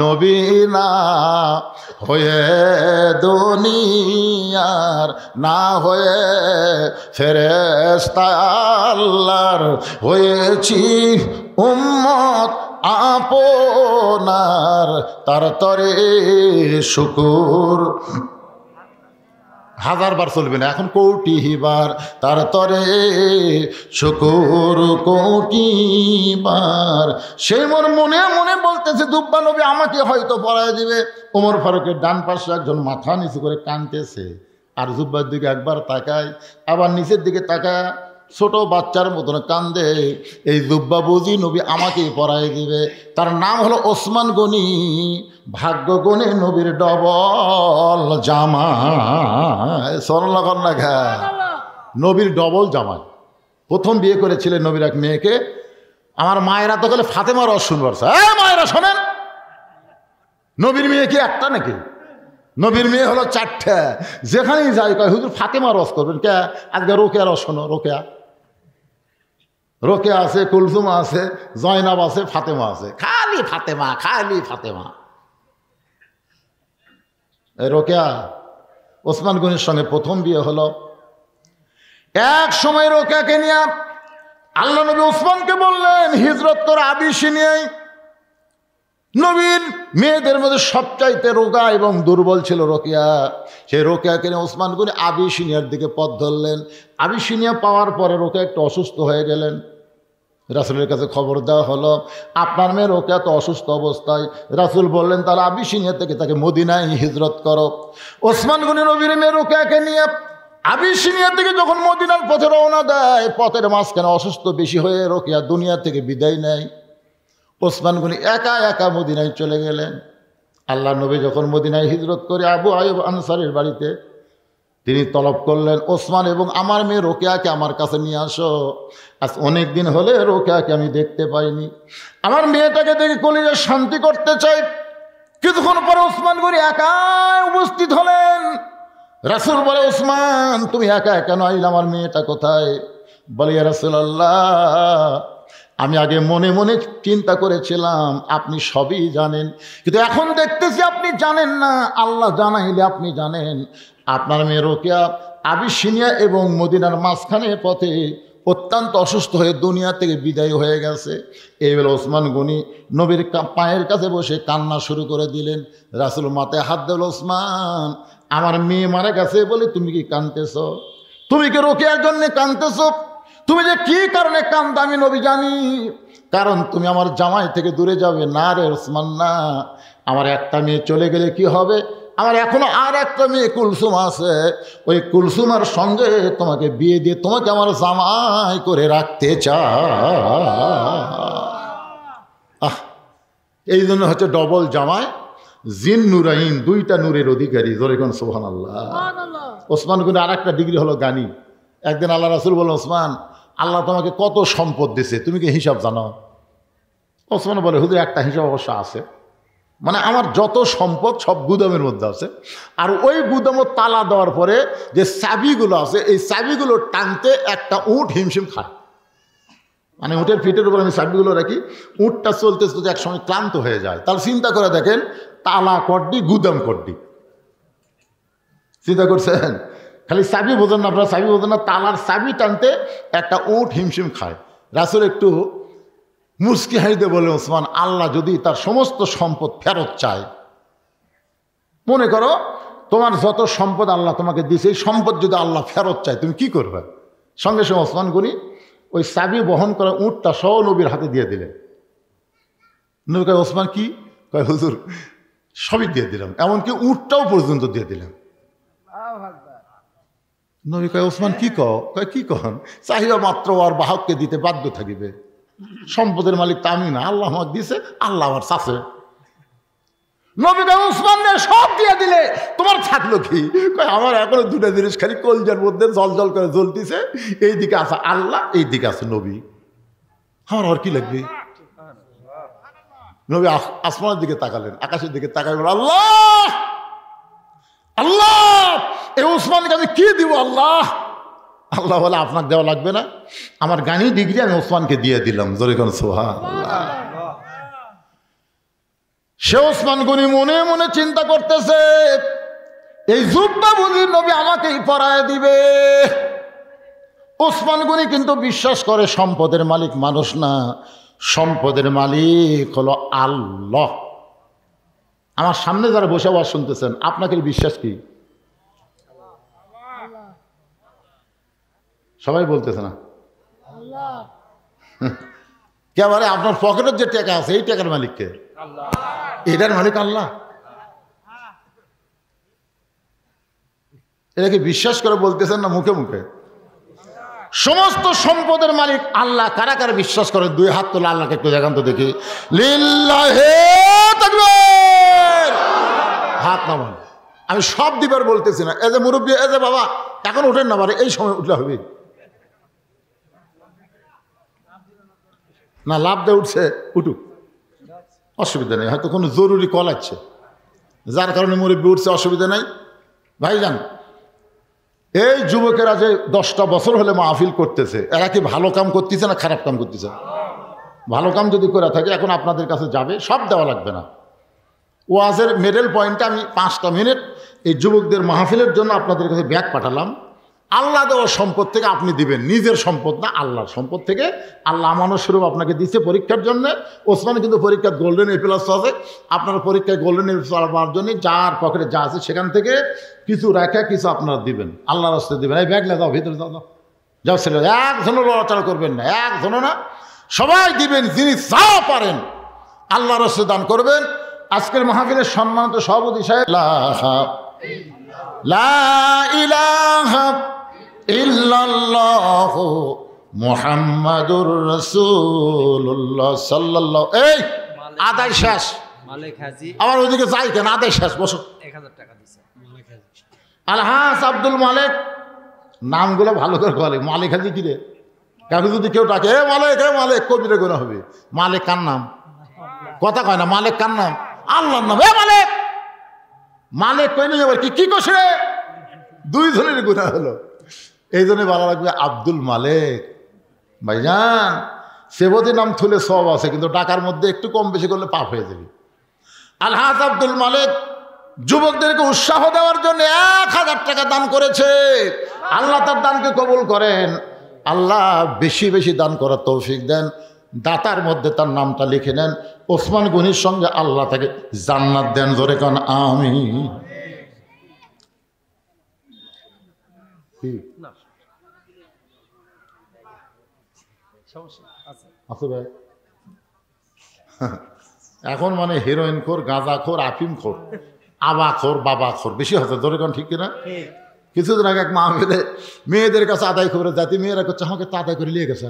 নবী না হয়ে দুনিয়ার, না হয়ে ফেরেশতা আল্লাহর হয়েছি উম্মত আপনার, তার তরে শুকুর। 1000 বার চলবে না, এখন কোটি বার তার তরে শুকুর কোটি বার। সে মোর মনে মনে বলতেছে দুব্বা নবী আমাকে হয়তো পড়ায় দিবে। ওমর ফারুকের ডান পাশে একজন মাথা নিচু করে কাঁদতেছে, আর জুব্বার দিকে একবার তাকায়, আবার নিচের দিকে তাকায়, ছোট বাচ্চার মতন কান্দে। এই জুব্বা বুঝি নবী আমাকেই পড়ায় দিবে। তার নাম হলো ওসমান গনি। ভাগ্য গনে নবীর ডবল জামাই, সরলাগর না ঘা, নবীর ডবল জামাই। প্রথম বিয়ে করেছিলেন নবীর এক মেয়েকে। আমার মায়েরা তো গেলে ফাতেমা রস শুনবার, মায়েরা শোনেন, নবীর মেয়ে কি একটা নাকি? নবীর মেয়ে হলো 4টে। যেখানেই যাই কয় হুজুর ফাতেমা রস করবেন কে? আজকে রোকেয়া রস শোনো। রোকেয়া রোকেয়া আছে, কুলসুম আছে, জয়নাব আছে, ফাতেমা আছে, খালি ফাতেমা, খালি ফাতেমা। এই রোকেয়া ওসমান গনির সঙ্গে প্রথম বিয়ে হলো। এক সময় রোকেয়াকে নিয়ে আল্লাহ নবী ওসমানকে বললেন হিজরত কর আবিসিনিয়ায়। নবীর মেয়েদের মধ্যে সবচাইতে রোগা এবং দুর্বল ছিল রোকেয়া। সেই রোকেয়াকে নিয়ে ওসমান গনি আবিসিনিয়ার দিকে পথ ধরলেন। আবিসিনিয়া পাওয়ার পরে রোকেয়া একটু অসুস্থ হয়ে গেলেন। রাসূলের কাছে খবর দেওয়া হলো আপনার মেয়ে রোকেয়া তো অসুস্থ অবস্থায়। রাসূল বললেন তাহলে আবিসিনিয়া থেকে তাকে মদিনায় হিজরত করো। ওসমান গনি নবীর মেয়ে রোকেয়াকে নিয়ে আবিসিনিয়া থেকে যখন মদিনার পথে রওনা দেয়, পথের মাঝখানে অসুস্থ বেশি হয়ে রোকেয়া দুনিয়া থেকে বিদায় নেয়। ওসমান গনি একা একা মদিনায় চলে গেলেন। আল্লাহ নবী যখন মদিনায় হিজরত করে আবু আয়ুব আনসারীর বাড়িতে, তিনি তলব করলেন ওসমান এবং আমার মেয়ে রোকেয়াকে আমার কাছে নিয়ে আসো। আজ অনেক দিন হলে রোকেয়াকে আমি দেখতে পাইনি, আমার মেয়েটাকে দেখে কলিজা শান্তি করতে চাই। কিছুক্ষণ পরে ওসমান গনি একাই উপস্থিত হলেন। রাসূল বলে ওসমান তুমি একা কেন আইলে, আমার মেয়েটা কোথায়? বলে ইয়া রাসূলুল্লাহ আমি আগে মনে মনে চিন্তা করেছিলাম আপনি সবই জানেন, কিন্তু এখন দেখতেছি আপনি জানেন না। আল্লাহ জানাইলে আপনি জানেন। আপনার মেয়ে রোকেয়া আবিসিনিয়া এবং মদিনার মাঝখানে পথে অত্যন্ত অসুস্থ হয়ে দুনিয়া থেকে বিদায় হয়ে গেছে। এইবেলা ওসমান গনি নবীর পায়ের কাছে বসে কান্না শুরু করে দিলেন। রাসূল মাথায় হাত দিল, ওসমান আমার মেয়ে মারা গেছে বলে তুমি কি কাঁদতেছ? তুমি কি রোকেয়ার জন্য কাঁদতেছ? তুমি যে কি কারণে কান্দো আমি নবী জানি। কারণ তুমি আমার জামাই থেকে দূরে যাবে। না রে ওসমান না, আমার একটা মেয়ে চলে গেলে কি হবে? আমার এখনো আর একটা মেয়ে কুলসুম আছে। ওই কুলসুমার সঙ্গে তোমাকে বিয়ে দিয়ে তোমাকে আমার জামাই করে রাখতে চাই। এই জন্য হচ্ছে ডবল জামাই, জিন নুরাইন, 2টা নূরের অধিকারী। জোরে কোন সুবহানাল্লাহ। ওসমান গনি আর একটা ডিগ্রি হলো জ্ঞানী। একদিন আল্লাহ রাসূল বললেন ওসমান আল্লাহ তোমাকে কত সম্পদ দিছে, তুমি কি হিসাব জানো? ওসমান বলে হুজুর একটা হিসাব অবশ্য আছে, মানে আমার যত সম্পদ সব গুদামের মধ্যে আছে, আর ওই গুদামও তালা দেওয়ার পরে যে চাবিগুলো আছে এই চাবিগুলো টানতে একটা উট হিমশিম খায়। মানে উটের পিঠের উপর আমি চাবিগুলো রাখি, উটটা চলতে চলতে এক সময় ক্লান্ত হয়ে যায়। তাহলে চিন্তা করে দেখেন, তালা কড্ডি গুদাম কড্ডি, চিন্তা করছেন? খালি চাবি বোঝেন না আপনারা, চাবি বোঝেন না, তালার চাবি টানতে একটা উট হিমশিম খায়। রাসূল একটু মুস্কি হাইতে বলে ওসমান আল্লাহ যদি তার সমস্ত সম্পদ ফেরত চায়, মনে করো তোমার যত সম্পদ আল্লাহ তোমাকে দিয়েছে এই সম্পদ যদি আল্লাহ ফেরত চায় তুমি কি করবে? সঙ্গে সঙ্গে ওসমান গনি ওই চাবি বহন করা উটটা সহ নবীর হাতে দিয়ে দিলেন। নবী কয় ওসমান কি? কয় হুজুর সবই দিয়ে দিলাম, এমনকি উটটাও পর্যন্ত দিয়ে দিলাম। নবী কয় ওসমান কি কয় কি কন? চাহিদা মাত্র আর বাহককে দিতে বাধ্য থাকিবে, সম্পদের মালিক তা আমি না, আল্লাহ আমার দিছে, আল্লাহ আমার চাষে। নবী কয় ওসমান সব দিয়ে দিলে তোমার থাকলো কি? কয় আমার এখনো 2টা জিনিস খালি কলজার মধ্যে জল জল করে জ্বলতেছে, এইদিকে আছে আল্লাহ, এইদিকে আছে নবী, আমার আর কি লাগবে? নবী আসমানের দিকে তাকালেন, আকাশের দিকে তাকালেন, আল্লাহ আল্লাহ এই ওসমানকে আমি কি দিব আল্লাহ? আল্লাহ বলে আপনাকে দেওয়া লাগবে না, আমার জ্ঞানী ডিগ্রি আমি ওসমানকে দিয়ে দিলাম। জোরে কোন সুবহানাল্লাহ। সে ওসমান গনি মনে মনে চিন্তা করতেছে এই যুগটা বুঝি নবী আমাকেই পরায় দিবে। ওসমান গনি কিন্তু বিশ্বাস করে সম্পদের মালিক মানুষ না, সম্পদের মালিক হলো আল্লাহ। আমার সামনে যারা বসে আওয়াজ শুনতেছেন আপনাকে বিশ্বাস কি? সবাই বলতেছে না কে বলে আপনার পকেটের যে টাকা আছে এই টাকার মালিককে? এটার মালিক আল্লাহ। এটা কি বিশ্বাস করে বলতেছেন না মুখে মুখে? সমস্ত সম্পদের মালিক আল্লাহ। কারা কারা বিশ্বাস করে? দুই হাত তোলা আল্লাহকে একটু দেখান তো দেখি। লিল্লাহে তাকবীর। হাত নামান। আমি সব দিবার বলতেছি না। এজ এ মুরব্বী, এজ এ বাবা, এখন উঠেন না, পারে এই সময় উঠলে হবে না? লাভ দিয়ে উঠছে, উঠুক, অসুবিধা নেই। হয়তো কোনো জরুরি কল আছে যার কারণে মুরব্বী উঠছে, অসুবিধা নাই। ভাইজান, এই যুবকেরা যে 10টা বছর হলে মাহফিল করতেছে, এরা কি ভালো কাম করতেছে না খারাপ কাম করতেছে? ভালো কাম যদি করে থাকে এখন আপনাদের কাছে যাবে, সব দেওয়া লাগবে না। ওয়াজের মিডল পয়েন্টে আমি 5টা মিনিট এই যুবকদের মাহফিলের জন্য আপনাদের কাছে ব্যাগ পাঠালাম। আল্লাহ দেওয়ার সম্পদ থেকে আপনি দিবেন, নিজের সম্পদ না, আল্লাহর সম্পদ থেকে। আল্লাহ আমানত স্বরূপ আপনাকে দিচ্ছে পরীক্ষার জন্য। ওসমান কিন্তু পরীক্ষার গোল্ডেন এ প্লাস আছে, আপনার পরীক্ষায় গোল্ডেন এ প্লাস পাওয়ার জন্য যার পকেটে যা আছে সেখান থেকে কিছু রেখে কিছু আপনারা দিবেন, আল্লাহর রাস্তায় দিবেন। এই ব্যাগ যাও, ভিতরে যাও, যাও ছেলে, একজনও লড়াচড়া করবেন না, একজনও না, সবাই দিবেন। যিনি যা পারেন আল্লাহর রাস্তায় দান করবেন। আজকের মাহফিলের সম্মানিত সভাপতি সাহেব, লা ইলাহা ইল্লাল্লাহু মুহাম্মাদুর রাসূলুল্লাহ সাল্লাল্লাহু। এই আদায় শেষ, মালিক হাজী আবার ওইদিকে যাই কেন? আদায় শেষ, বসো। 1000 টাকা দিছে মালিক হাজী, আলহাজ আব্দুল মালিক। নামগুলো ভালো করে বলে। মালিক হাজী কি রে? কাউকে যদি কেউ ডাকে এ মালিক, এ মালিক, কবিরে গোনা হবে। মালিক কার নাম? কথা কয় না। মালিক কার নাম? আল্লাহর নাম। এ মালিক, মালিক কই নিয়ে আবার কি করছে রে? দুইজনের গুনাহ হলো। এই জন্য ভালো লাগবে আব্দুল মালিক। ভাইজান, সেবতী নাম থুলে সব আছে, কিন্তু টাকার মধ্যে একটু কম বেশি করলে পাপ হয়ে যাবে। আলহাজ আব্দুল মালিক যুবকদেরকে উৎসাহ দেওয়ার জন্য 1000 টাকা দান করেছে। আল্লাহ তার দানকে কবুল করেন। আল্লাহ বেশি বেশি দান করার তৌফিক দেন। দাতার মধ্যে তার নামটা লিখে নেন। ওসমান গনির সঙ্গে আল্লাহ তাকে জান্নাত দেন। জোরে কান আমিন। এখন মানে হিরোইন খোর, গাঁজা খোর, আফিম খোর, আবা খোর, বাবা খোর বেশি হচ্ছে। ধরে কোন ঠিক কিনা? কিছুদিন আগে এক মাহফিলে মেয়েদের কাছে আদায় করে যাতে মেয়েরা করছে আমাকে তো আদায় করে নিয়ে গেছে।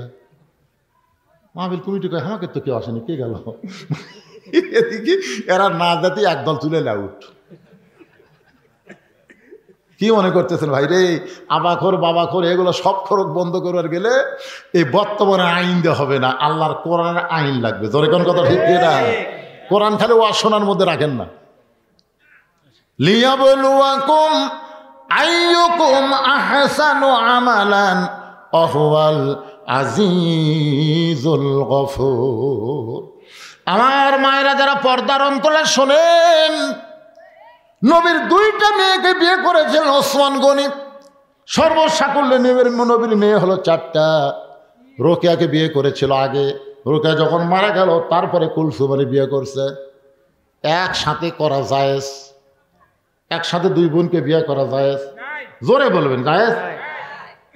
মাহফিল কমিটি কয় আমাকে তো কেউ আসেনি, কে গেল? এদিকে এরা না যাতে একদল তুলে আউট। কি মনে করতেছেন ভাই রে? আবাখোর, বাবাখোর এগুলো সব খরচ বন্ধ করবার গেলে এই বর্তমানে আইন দেওয়া হবে না, আল্লাহর কোরআনের আইন লাগবে। জোরে কোন কথা ঠিক না? কোরআন খালি ওয়াজ শোনার মধ্যে রাখেন না। লিয়াবলুয়াকুম আইয়ুকুম আহসানু আমালান ওয়াহুয়াল আজিজুল গফুর। আমার মায়েরা যারা পর্দার অন্তরে শোনেন, নবীর 2টা মেয়েকে বিয়ে করেছিলেন ওসমান গনি। সর্বসাকুল্যে নবীর মেয়ে হলো 4টা। রোকেয়াকে বিয়ে করেছিল আগে। রোকেয়া যখন মারা গেল তারপরে কুলসুমারে বিয়ে করছে। একসাথে করা জায়েজ? একসাথে 2 বোনকে বিয়ে করা জায়েজ? জোরে বলবেন জায়েজ?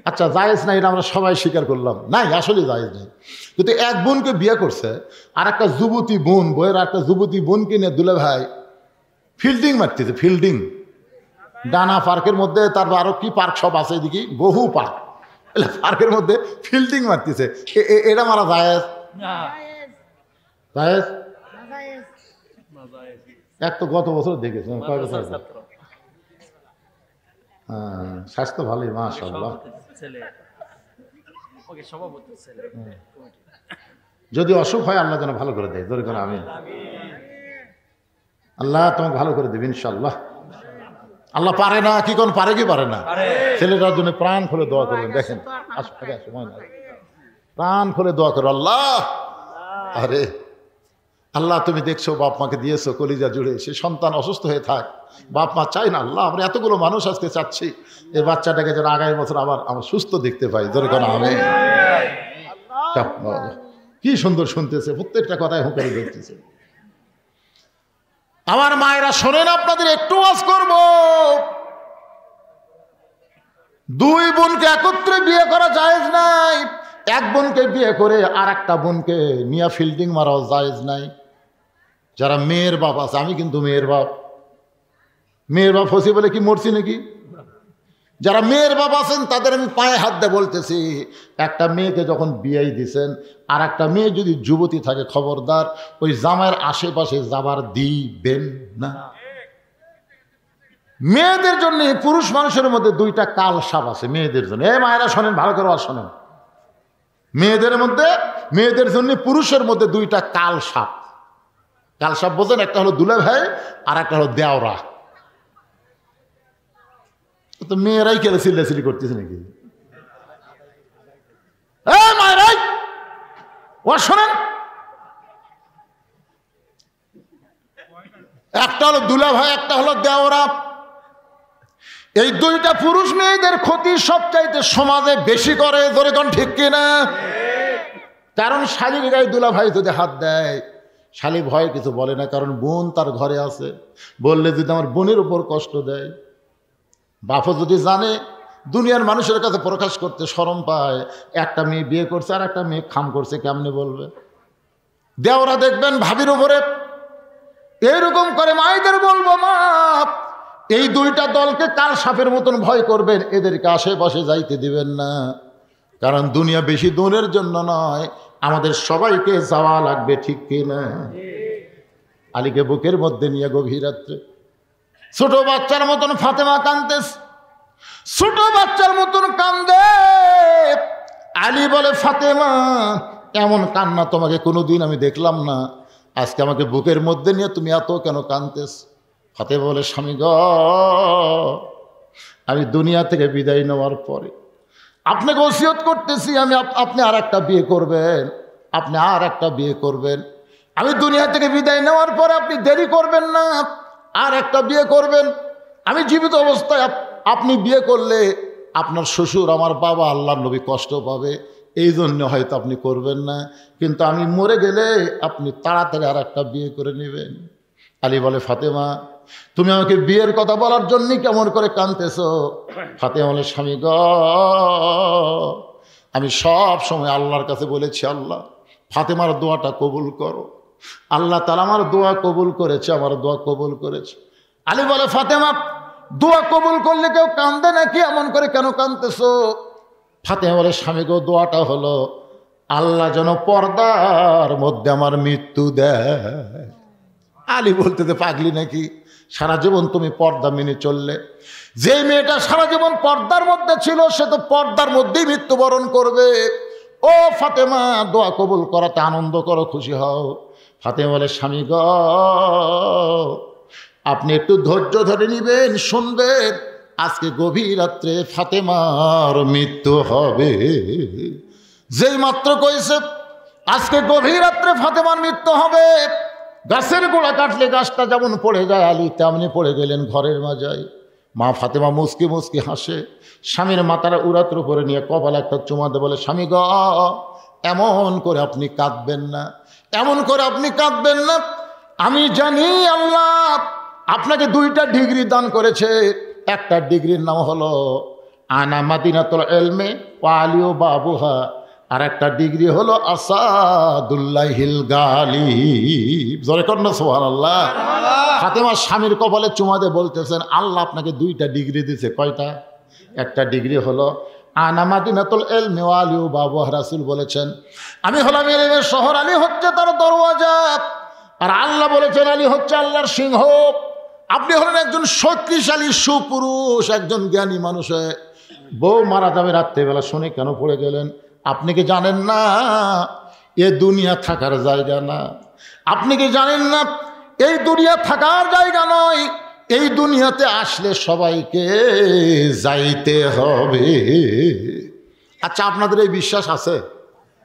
আচ্ছা, জায়েজ নাই এটা আমরা সবাই স্বীকার করলাম, নাই আসলে জায়েজ নেই। কিন্তু এক বোনকে বিয়ে করছে, আর একটা যুবতী বোন, বইয়ের একটা যুবতী বোনকে নিয়ে দুলে ভাই ফিল্ডিং মারতেছে। ফিল্ডিং ডানা পার্কের মধ্যে, তারপর আরো কি পার্ক সব আছে এদিকে, বহু পার্ক, পার্কের মধ্যে ফিল্ডিং মারতেছে। এটা মারা জায়েজ? জায়েজ? এক তো গত বছর দেখেছি। কয় বছর? হ্যাঁ, স্বাস্থ্য ভালোই মাশাআল্লাহ। যদি অসুখ হয় আল্লাহ যেন ভালো করে দেয়। ধরে করে আমিন। আল্লাহ তোমাকে ভালো করে দেবে ইনশাআল্লাহ। আল্লাহ পারে না কি কোন পারে কি পারে না? ছেলেটার জন্য প্রাণ খুলে দোয়া করবেন। দেখেন প্রাণ খুলে দোয়া করো। আল্লাহ, আরে আল্লাহ তুমি দেখছো বাপ মাকে দিয়েছো কলিজা জুড়ে, সে সন্তান অসুস্থ হয়ে থাক, বাপ মা চাই না। আল্লাহ আমরা এতগুলো মানুষ আজকে চাচ্ছি এই বাচ্চাটাকে যেন আগামী বছর আবার আমরা সুস্থ দেখতে পাই। ধরে কোনো আমিন। কি সুন্দর শুনতেছে, প্রত্যেকটা কথায় হুঁকারি দেখতেছে। আমার মায়েরা শোনেন, আপনাদের একটু ওয়াজ করব। দুই বোনকে একত্রে বিয়ে করা জায়েজ নাই। এক বোনকে বিয়ে করে আর একটা বোনকে নিয়ে ফিল্ডিং মারাও জায়েজ নাই। যারা মেয়ের বাপ আছে, আমি কিন্তু মেয়ের বাপ হসি বলে কি মরছি নাকি? যারা মেয়ের বাপ আছেন তাদের আমি পায়ে হাত দিয়ে বলতেছি, একটা মেয়েকে যখন বিয়ে দিছেন আর একটা মেয়ে যদি যুবতী থাকে, খবরদার ওই জামাইয়ের আশেপাশে যাবার দিবেন না। মেয়েদের জন্য, পুরুষ মানুষের মধ্যে দুইটা কাল সাপ আছে মেয়েদের জন্য। এই মায়েরা শোনেন, ভালো করে শোনেন, মেয়েদের জন্য পুরুষের মধ্যে দুইটা কাল সাপ। কাল সাপ বোঝেন? একটা হলো দুলা ভাই আর একটা হলো দেওরা। তো মেয়েরাই খেলে চিল্লাচিল্লি করতেছে নাকি? মায়েরাই ও শোনেন, একটা হলো দুলা ভাই, একটা হলো দেওরা। এই দুইটা পুরুষ মেয়েদের ক্ষতি সবচাইতে সমাজে বেশি করে, ধরে কোন ঠিক কিনা? কারণ শালীর গায়ে দুলা ভাই যদি হাত দেয়, শালী ভয় কিছু বলে না, কারণ বোন তার ঘরে আছে। বললে যদি আমার বোনের উপর কষ্ট দেয়, বাপও যদি জানে, দুনিয়ার মানুষের কাছে প্রকাশ করতে শরম পায়, একটা মেয়ে বিয়ে করছে আর একটা মেয়ে খাম করছে, কেমনে বলবে? দেওরা দেখবেন ভাবির উপরে এরকম করে। মায়েদের বলবো, মা এই দুইটা দলকে কাল সাপের মতন ভয় করবেন, এদেরকে আশেপাশে যাইতে দিবেন না। কারণ দুনিয়া বেশি দূরের জন্য নয়, আমাদের সবাইকে যাওয়া লাগবে, ঠিক কিনা? আলীকে বুকের মধ্যে নিয়ে গভীর রাত্রে ছোট বাচ্চার মতন ফাতেমা কাঁদতেছে, ছোট বাচ্চার মতন কান্দে। আলী বলে, ফাতেমা এমন কান্না তোমাকে কোনোদিন আমি দেখলাম না, আজকে আমাকে বুকের মধ্যে নিয়ে তুমি এত কেন কাঁদতেছ? ফাতেমা বলে, স্বামী গ, আমি দুনিয়া থেকে বিদায় নেওয়ার পরে আপনাকে ওসিয়ত করতেছি, আপনি আর একটা বিয়ে করবেন, আপনি আর একটা বিয়ে করবেন। আমি দুনিয়া থেকে বিদায় নেওয়ার পরে আপনি দেরি করবেন না, আর একটা বিয়ে করবেন। আমি জীবিত অবস্থায় আপনি বিয়ে করলে আপনার শ্বশুর, আমার বাবা, আল্লাহর নবী কষ্ট পাবে, এই জন্য হয়তো আপনি করবেন না, কিন্তু আমি মরে গেলে আপনি তাড়াতাড়ি আর একটা বিয়ে করে নেবেন। আলী বলে, ফাতেমা তুমি আমাকে বিয়ের কথা বলার জন্য কেমন করে কাঁদতেছ? ফাতেমা বলে, স্বামী গ, আমি সব সময় আল্লাহর কাছে বলেছি, আল্লাহ ফাতেমার দোয়াটা কবুল করো। আল্লাহ তাআলা আমার দোয়া কবুল করেছে, আমার দোয়া কবুল করেছে। আলী বলে, ফাতেমা দোয়া কবুল করলে কেউ কান্দে নাকি? এমন করে কেন কাঁদতেছ? ফাতেমা বলে, স্বামী গো, দোয়াটা হলো আল্লাহ যেন পর্দার মধ্যে আমার মৃত্যু দেয়। আলী বলতে, পাগলি নাকি? সারা জীবন তুমি পর্দা মেনে চললে, যে মেয়েটা সারা জীবন পর্দার মধ্যে ছিল সে তো পর্দার মধ্যেই মৃত্যুবরণ করবে। ও ফাতেমা, দোয়া কবুল করাতে আনন্দ করো, খুশি হও। ফাতেমা বলে, স্বামী গ, আপনি একটু ধৈর্য ধরে নিবেন, শুনবেন, আজকে গভীর রাত্রে ফাতেমার মৃত্যু হবে। যেই মাত্র কইছে আজকে গভীর রাত্রে ফাতেমার মৃত্যু হবে, গাছের গোড়া কাটলে গাছটা যেমন পড়ে যায়, আলী তেমনি পড়ে গেলেন ঘরের মাজায়। মা ফাতেমা মুসকি মুসকি হাসে, স্বামীর মাথাটা উড়াতের উপরে নিয়ে কপালে একটা চুমা দিয়ে বলে, স্বামী গ, এমন করে আপনি কাঁদবেন না, এমন করে আপনি কাঁদবেন না। আমি জানি আল্লাহ আপনাকে দুইটা ডিগ্রি দান করেছে। একটা ডিগ্রির নাম হলো আনা মাদিনাতুল ইলমে ওয়া আলিউ বাবুহা, আর একটা ডিগ্রি হলো আসাদুল্লাহিল গালিব। জোরে কর না সুবহানাল্লাহ। ফাতেমা স্বামীর কপালে চুমা দিয়ে বলতেছেন, আল্লাহ আপনাকে দুইটা ডিগ্রি দিয়েছে। কয়টা? একটা ডিগ্রি হলো আনা মাদিনাতুল ইলমি ওয়া আলিউ বাবুহা। রাসূল বলেছেন, আমি হলাম ইলমের শহর, আলী হচ্ছে তার দরওয়াজা। আর আল্লাহ বলেছেন, আলী হচ্ছে আল্লাহর সিংহ। আপনি হলেন একজন শক্তিশালী সুপুরুষ, একজন জ্ঞানী মানুষ। বউ মারা যাবে রাত্রেবেলা, শুনে কেন পড়ে গেলেন? আপনি কি জানেন না এ দুনিয়া থাকার জায়গা না? আপনি কি জানেন না এই দুনিয়া থাকার জায়গা নয়? এই দুনিয়াতে আসলে সবাইকে যাইতে হবে। আচ্ছা, আপনাদের এই বিশ্বাস আছে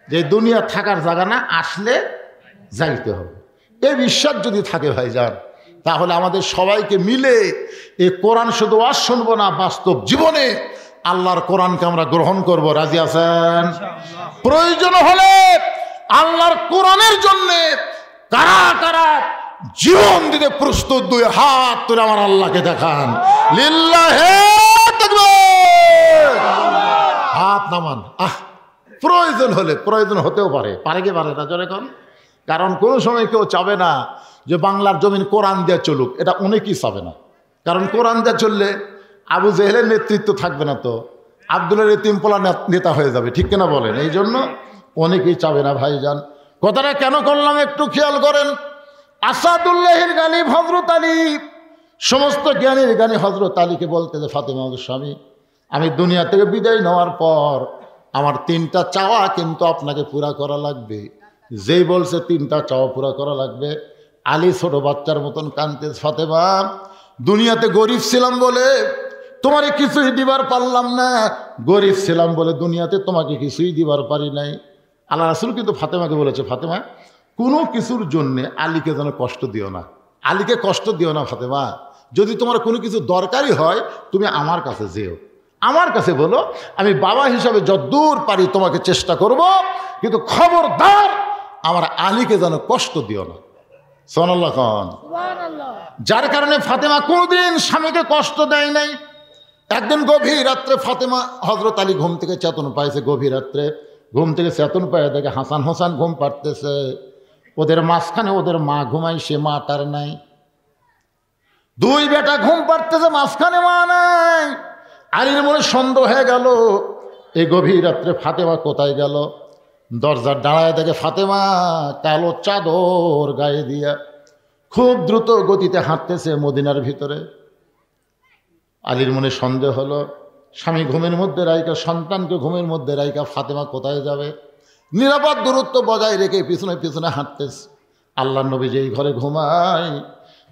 যে দুনিয়া থাকার জায়গা না, আসলে যাইতে হবে? এই বিশ্বাস যদি থাকে ভাইজান, তাহলে আমাদের সবাইকে মিলে এই কোরআন শুধু ওয়াজ শুনবো না, বাস্তব জীবনে আল্লাহর কোরআনকে আমরা গ্রহণ করব। রাজি আছেন? প্রয়োজন হলে আল্লাহর কোরআনের জন্য কারা কারা জীবন দিতে প্রস্তুত? দুই হাত তুলে আমার আল্লাহকে দেখান। লিল্লাহে তাকবীর। নামান। প্রয়োজন হলে, প্রয়োজন হতেও পারে, পারে কি পারে না জোরে কোন? কারণ কোনো সময় কেউ চাবে না যে বাংলার জমিন কোরআন দিয়ে চলুক, এটা অনেকেই চাবে না। কারণ কোরআন দিয়ে চললে আবু জেহেলের নেতৃত্ব থাকবে না, তো আব্দুলের এতিমপোলা নেতা হয়ে যাবে, ঠিক কিনা বলেন? এই জন্য অনেকেই চাবে না ভাইজান। কথাটা কেন করলাম একটু খেয়াল করেন। আসাদুল্লাহির গালিব হযরত আলী, সমস্ত জ্ঞানীর জ্ঞানী হযরত আলীকে বলতে যে ফাতেমা স্বামী, আমি দুনিয়া থেকে বিদায় নেওয়ার পর আমার 3টা চাওয়া কিন্তু আপনাকে পুরা করা লাগবে। যেই বলছে 3টা চাওয়া পুরা করা লাগবে, আলী ছোট বাচ্চার মতন কাঁদতে, ফাতেমা দুনিয়াতে গরিব ছিলাম বলে তোমারে কিছুই দিবার পারলাম না, গরিব ছিলাম বলে দুনিয়াতে তোমাকে কিছুই দিবার পারি নাই। আল্লাহ রাসূল কিন্তু ফাতেমাকে বলেছে, ফাতেমা কোনো কিছুর জন্যে আলীকে যেন কষ্ট দিও না, আলীকে কষ্ট দিও না ফাতেমা। যদি তোমার কোনো কিছু দরকারি হয় তুমি আমার কাছে যেও, আমার কাছে বলো, আমি বাবা হিসাবে যতদূর পারি তোমাকে চেষ্টা করব, কিন্তু খবরদার আমার আলীকে যেন কষ্ট দিও না। সুবহানাল্লাহ খান। যার কারণে ফাতেমা কোনোদিন স্বামীকে কষ্ট দেয় নাই। একদিন গভীর রাত্রে ফাতেমা হযরত আলী ঘুম থেকে চেতন পাইছে, গভীর রাত্রে ঘুম থেকে চেতন পায় দেখে হাসান হোসেন ঘুম পাড়তেছে, ওদের মাঝখানে ওদের মা ঘুমাইছে, মা তার নাই। 2 বেটা ঘুম পাড়তেছে, মাঝখানে মা নাই। আলীর মনে সন্দেহ হয়ে গেল, এই গভীর রাত্রে ফাতেমা কোথায় গেল। দরজার দাঁড়ায় দেখে ফাতেমা কালো চাদর গায়ে দিয়া খুব দ্রুত গতিতে হাঁটতেছে মদিনার ভিতরে। আলীর মনে সন্দেহ হলো, স্বামী ঘুমের মধ্যে রাইকা, সন্তানকে ঘুমের মধ্যে রাইকা ফাতেমা কোথায় যাবে। নিরাপদ দূরত্ব বজায় রেখে পিছনে পিছনে হাঁটতেছে। আল্লাহর নবী যেই ঘরে ঘুমায়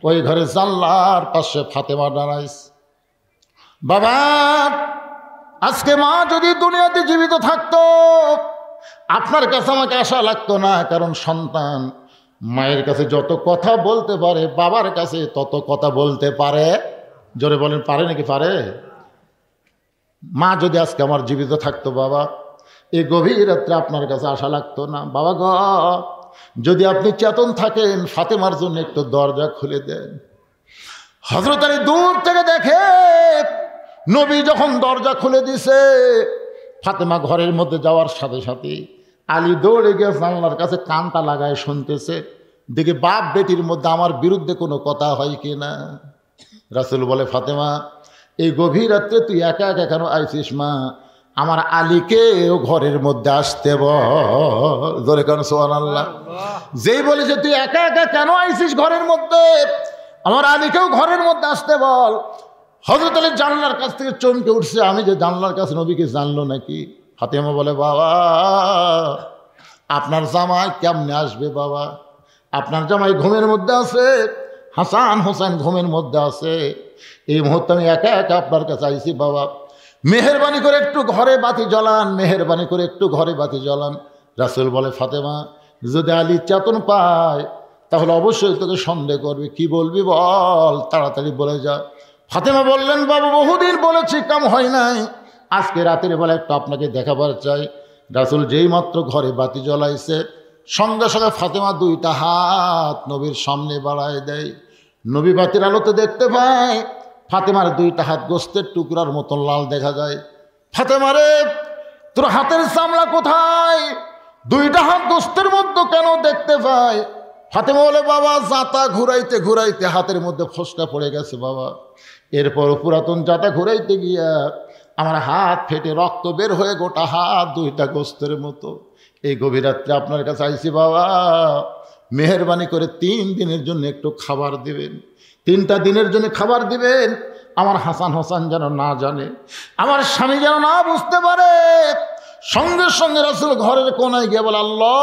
ওই ঘরে জানলার পাশে ফাতেমা দাঁড়াইছে। বাবা আজকে মা যদি দুনিয়াতে জীবিত থাকতো আপনার কাছে আমাকে আশা লাগতো না, কারণ সন্তান মায়ের কাছে যত কথা বলতে পারে বাবার কাছে তত কথা বলতে পারে। জোরে বলেন, পারে নাকি? পারে। মা যদি আজকে আমার জীবিত থাকতো বাবা, এই গভীর রাত্রে আপনার কাছে আশা লাগতো না। বাবা গো, যদি আপনি চেতন থাকেন ফাতেমার জন্য একটু দরজা খুলে দেন। হযরত আলী দূর থেকে দেখে নবী যখন দরজা খুলে দিছে, ফাতেমা ঘরের মধ্যে যাওয়ার সাথে সাথে আলী দৌড়ে গিয়ে জানলার কাছে কানটা লাগায় শুনতেছে, দেখে বাপ বেটির মধ্যে আমার বিরুদ্ধে কোনো কথা হয় কি না। রাসূল বলে, ফাতেমা এই গভীর রাত্রে তুই একা একা কেন আইছিস মা? আমার আলীকেও ঘরের মধ্যে আসতে বল। ধরে কেন? সুবহানাল্লাহ। যেই বলেছে তুই একা একা কেন আইছিস ঘরের মধ্যে, আমার আলীকেও ঘরের মধ্যে আসতে বল। হযরত আলী জানলার কাছ থেকে চমকে উঠছে, আমি যে জানলার কাছে, নবীকে জানলো নাকি? ফাতেমা বলে, বাবা আপনার জামাই কেমনে আসবে বাবা? আপনার জামাই ঘুমের মধ্যে আছে, হাসান হোসেন ঘুমের মধ্যে আছে, এই মুহূর্তে আমি একা একা আপনার কাছে আইছি বাবা, মেহেরবানি করে একটু ঘরে বাতি জ্বালান, মেহেরবানি করে একটু ঘরে বাতি জ্বালান। রাসূল বলে, ফাতেমা যদি আলী চেতন পায় তাহলে অবশ্যই তোকে সন্দেহ করবে, কি বলবি বল, তাড়াতাড়ি বলে যা। ফাতেমা বললেন, বাবা বহুদিন বলেছি কাম হয় নাই, আজকে রাতের বেলা একটু আপনাকে দেখাবার চাই। রাসূল যেই মাত্র ঘরে বাতি জ্বলাইছে সঙ্গে সঙ্গে ফাতেমা 2টা হাত নবীর সামনে বাড়ায় দেয়। নবী বাতির আলোতে দেখতে পায় ফাতেমার 2টা হাত গোস্তের টুকরার মতন লাল দেখা যায়। ফাতেমা রে, তোর হাতের চামড়া কোথায়? 2টা হাত গোস্তের মধ্যে কেন দেখতে পায়? ফাতেমা বলে, বাবা জাতা ঘুরাইতে ঘুরাইতে হাতের মধ্যে ফোসকা পড়ে গেছে বাবা, এরপর পুরাতন জাতা ঘুরাইতে গিয়া আমার হাত ফেটে রক্ত বের হয়ে গোটা হাত 2টা গোস্তের মতো। এই গভীর রাত্রে আপনার কাছে আইছি বাবা, মেহেরবানি করে 3 দিনের জন্য একটু খাবার দিবেন, 3টা দিনের জন্য খাবার দিবেন। আমার হাসান হোসেন যেন না জানে, আমার স্বামী যেন না বুঝতে পারে। সঙ্গে সঙ্গে রাসূল ঘরের কোনায় গিয়ে বলে, আল্লাহ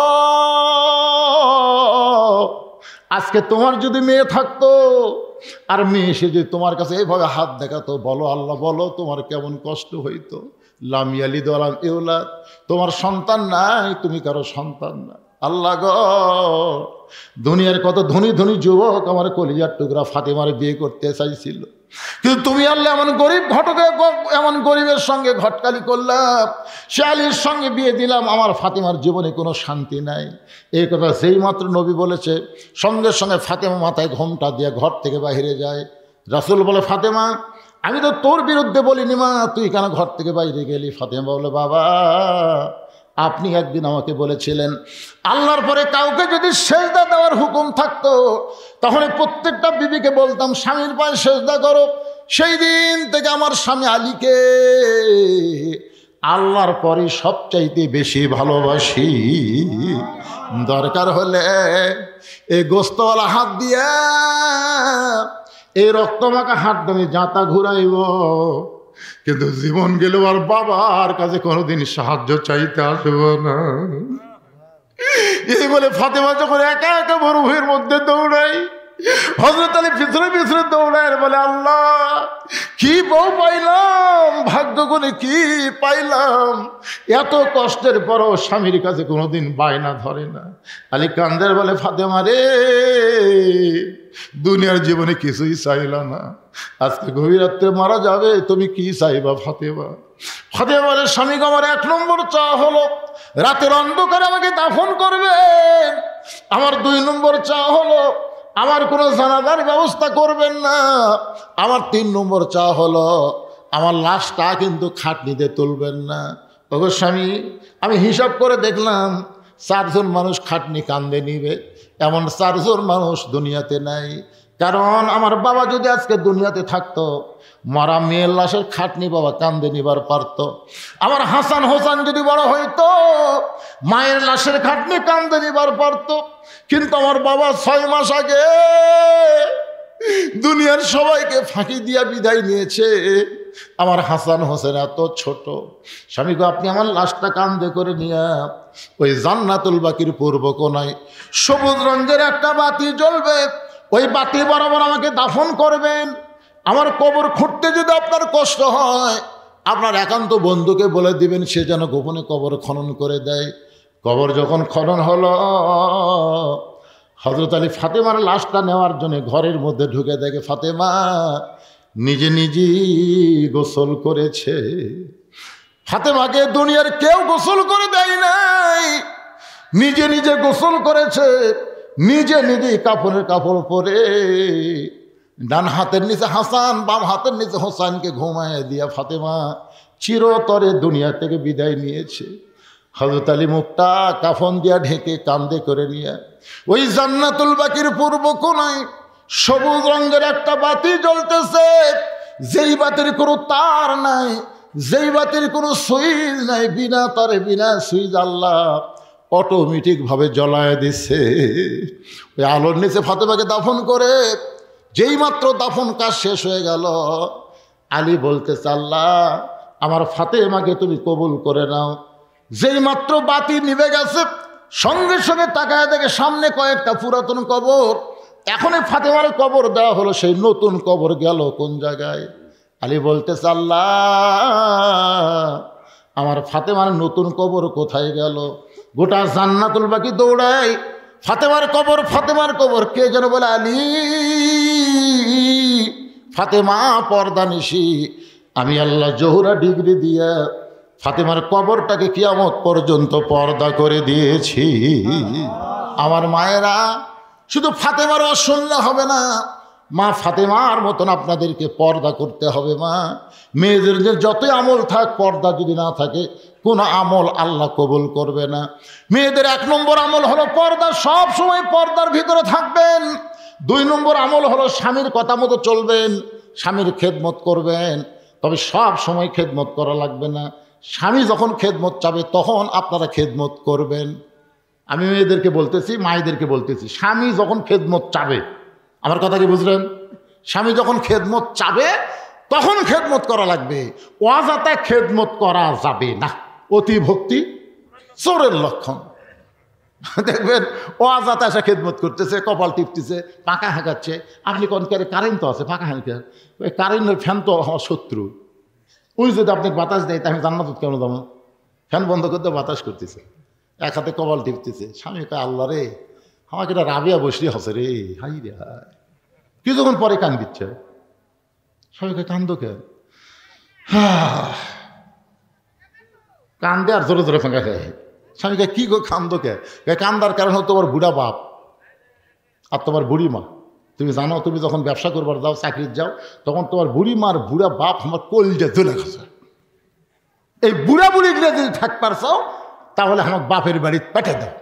আজকে তোমার যদি মেয়ে থাকতো আর মেয়ে এসে যদি তোমার কাছে এইভাবে হাত দেখাতো, বলো আল্লাহ বলো তোমার কেমন কষ্ট হইতো। লাম ইয়ালিদ ওয়া লাম ইউলাদ, তোমার সন্তান নাই, তুমি কারো সন্তান না। আল্লাহ গো, দুনিয়ার কত ধনী ধনী যুবক আমার কলিজার টুকরা ফাতেমার বিয়ে করতে চাইছিল, কিন্তু তুমি আল্লাহ এমন গরিব ঘটকে, এমন গরিবের সঙ্গে ঘটকালি করলাম, সে আলীর সঙ্গে বিয়ে দিলাম, আমার ফাতেমার জীবনে কোনো শান্তি নাই। এই কথা যেই মাত্র নবী বলেছে সঙ্গে সঙ্গে ফাতেমা মাথায় ঘোমটা দিয়ে ঘর থেকে বাইরে যায়। রাসূল বলে, ফাতেমা আমি তো তোর বিরুদ্ধে বলিনি মা, তুই কেন ঘর থেকে বাইরে গেলি? ফাতেমা বলে, বাবা আপনি একদিন আমাকে বলেছিলেন আল্লাহর পরে কাউকে যদি সেজদা দেওয়ার হুকুম থাকতো তাহলে প্রত্যেকটা বিবিকে বলতাম স্বামীর পায়ে সেজদা করো। সেই দিন থেকে আমার স্বামী আলীকে আল্লাহর পরে সবচাইতে বেশি ভালোবাসি। দরকার হলে এই গোস্তওয়ালা হাত দিয়া, এই রক্তমাখা হাত আমি জাঁতা ঘুরাইব, কিন্তু জীবন গেলেও আর বাবার কাছে কোনোদিন সাহায্য চাইতে আসব না। এই বলে ফাতেমা যখন একা একা মরুভূমির মধ্যে দৌড়াই, হযরত আলী পিছনে পিছনে দৌড়ায় বলে, আল্লাহ কি বউ পাইলাম, ভাগ্য করে কি পাইলাম, এত কষ্টের পরও স্বামীর কাছে কোনোদিন বায়না ধরে না। আলী কান্দের বলে, ফাতেমা রে দুনিয়ার জীবনে কিছুই চাইলা না, আজকে গভীর রাত্রে মারা যাবে, তুমি কি চাইবা ফাতেমা? ফাতেমা বলে, স্বামী আমার 1 নম্বর চাওয়া হলো রাতের অন্ধকারে আমাকে দাফন করবেন। আমার 2 নম্বর চাওয়া হলো আমার কোনো জানাজার ব্যবস্থা করবেন না। আমার 3 নম্বর চাওয়া হলো আমার লাশটা কিন্তু খাটনিতে তুলবেন না। ওগো স্বামী, আমি হিসাব করে দেখলাম 4 জন মানুষ খাটনি কান্দে নিবে, এমন 4 জন মানুষ দুনিয়াতে নাই। কারণ আমার বাবা যদি আজকে দুনিয়াতে থাকতো, মারা মেয়ের লাশের খাটনি বাবা কান্দে নিবার পারত। আমার হাসান হোসেন যদি বড় হইতো, মায়ের লাশের খাটনি কান্দে নিবার পারত। কিন্তু আমার বাবা 6 মাস আগে দুনিয়ার সবাইকে ফাঁকি দিয়া বিদায় নিয়েছে। আমার হাসান হোসেন এত ছোট। স্বামী গো, আপনি আমার লাশটা কান্দে করে নিয়ে ওই জান্নাতুল বাকির পূর্ব কোনায় সবুজ রঙের একটা বাতি জ্বলবে, ওই বাতি বরাবর আমাকে দাফন করবেন। আমার কবর খুঁড়তে যদি আপনার কষ্ট হয়, আপনার একান্ত বন্ধুকে বলে দিবেন সে যেন গোপনে কবর খনন করে দেয়। কবর যখন খনন হলো, হযরত আলী ফাতেমার লাশটা নেওয়ার জন্য ঘরের মধ্যে ঢুকে দেখে ফাতেমা নিজে নিজেই গোসল করেছে। ফাতেমাকে দুনিয়ার কেউ গোসল করে দেয় নাই, নিজে নিজে গোসল করেছে, নিজে নিজেই কাপড়ের কাপড় পরে ডান হাতের নিচে হাসান, বাম হাতের নিচে হোসেনকে ঘুমায় দিয়া ফাতেমা চিরতরে দুনিয়া থেকে বিদায় নিয়েছে। হযরত আলী মুখটা কাফন দিয়া ঢেকে কান্দে করে নিয়ে ওই জান্নাতুল বাকির পূর্ব কোনায় সবুজ রঙের একটা বাতি জ্বলতেছে, যেই বাতির কোনো তার নাই, যেই বাতির কোনো সুইচ নাই, বিনা তারে বিনা সুইচ আল্লাহ অটোমেটিক ভাবে জ্বলায় দিচ্ছে। ওই আলোর নিচে ফাতেমাকে দাফন করে যেই মাত্র দাফন কাজ শেষ হয়ে গেল, আলী বলতেছে, আল্লাহ আমার ফাতেমাকে তুমি কবুল করে নাও। যেই মাত্র বাতি নিভে গেছে, সঙ্গে সঙ্গে তাকায় দেখে সামনে কয়েকটা পুরাতন কবর। এখনই ফাতেমার কবর দেওয়া হলো, সেই নতুন কবর গেল কোন জায়গায়? আলী বলতেছে, আল্লাহ আমার ফাতেমার নতুন কবর কোথায় গেল? গোটা জান্নাতুল বাকি দৌড়ায়, ফাতেমার কবর, ফাতেমার কবর। কে যেন বলে, আলী ফাতেমা পর্দা নিশি, আমি আল্লাহ জোহরা ডিগ্রি দিয়া ফাতেমার কবরটাকে কিয়ামত পর্যন্ত পর্দা করে দিয়েছি। আমার মায়েরা, শুধু ফাতেমার শুনলে হবে না, মা ফাতেমার মতন আপনাদেরকে পর্দা করতে হবে। মা মেয়েদের যে যতই আমল থাক, পর্দা যদি না থাকে কোনো আমল আল্লাহ কবুল করবে না। মেয়েদের 1 নম্বর আমল হলো পর্দা, সব সময় পর্দার ভিতরে থাকবেন। 2 নম্বর আমল হলো স্বামীর কথা মতো চলবেন, স্বামীর খেদমত করবেন। তবে সব সময় খেদমত করা লাগবে না, স্বামী যখন খেদমত চাবে তখন আপনারা খেদমত করবেন। আমি মেয়েদেরকে বলতেছি, মায়েদেরকে বলতেছি, স্বামী যখন খেদমত চাবে, আমার কথা কি বুঝলেন? স্বামী যখন খেদমত চাবে তখন খেদমত করা লাগবে, অযথা খেদমত করা যাবে না। অতি ভক্তি চোরের লক্ষণ। দেখবেন অযথা এসে খেদমত করতেছে, কপাল টিপতেছে, পাকা হাঁকাচ্ছে। আপনি কোন কারেন্ট তো আছে, পাকা হাঁকার ওই কারেন্টের ফ্যান তো শত্রু। ওই যদি আপনি বাতাস দেয় তা আমি জান্নাত কেন যাবো? ফ্যান বন্ধ করতে বাতাস করতেছে, এক হাতে কপাল টিপতেছে। স্বামী কয়, আল্লাহ রে আমাকে এটা রাবিয়া বসরি হসে রে, হাই রে হাই। কিছুক্ষণ পরে কান দিচ্ছে। স্বামীকে কান্দ কেন? কান্দে আর জোরে জোরে ফাঁকা খায়। স্বামীকে কি গো কান্দ কে? কান্দার কারণ হলো তোমার বুড়া বাপ আর তোমার বুড়ি মা। তুমি জানো, তুমি যখন ব্যবসা করবার যাও, চাকরির যাও, তখন তোমার বুড়ি মার বুড়া বাপ আমার কলজা জ্বলে গেছে। এই বুড়া বুড়িগুলো যদি থাকবার চাও তাহলে আমার বাপের বাড়ি পেটে দাও।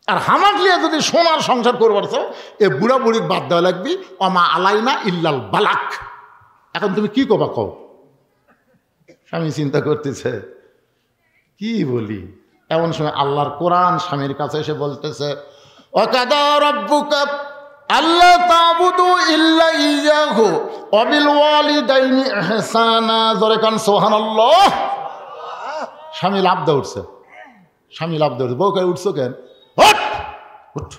আর হামাক লিয়ে যদি সোনার সংসার করবার চাও, এই বুড়া বুড়ির বাদ দেওয়া লাগবি, অমা আলাইনা ইল্লাল বালাক। এখন তুমি কি কবা কও? স্বামী চিন্তা করতেছে কি বলি। এমন সময় আল্লাহর কোরআন স্বামীর কাছে এসে বলতেছে, ওয়াকাদা রাব্বুকা আল্লা তা'বুদু ইল্লা ইয়্যাহু ওয়া বিল ওয়ালিদাইনি ইহসানা। জোরে কান সুবহানাল্লাহ। স্বামী লাফ দিয়ে উঠছে, স্বামী লাফ দিয়ে উঠছে। বউ কই উঠছো কেন? ওঠ উঠ,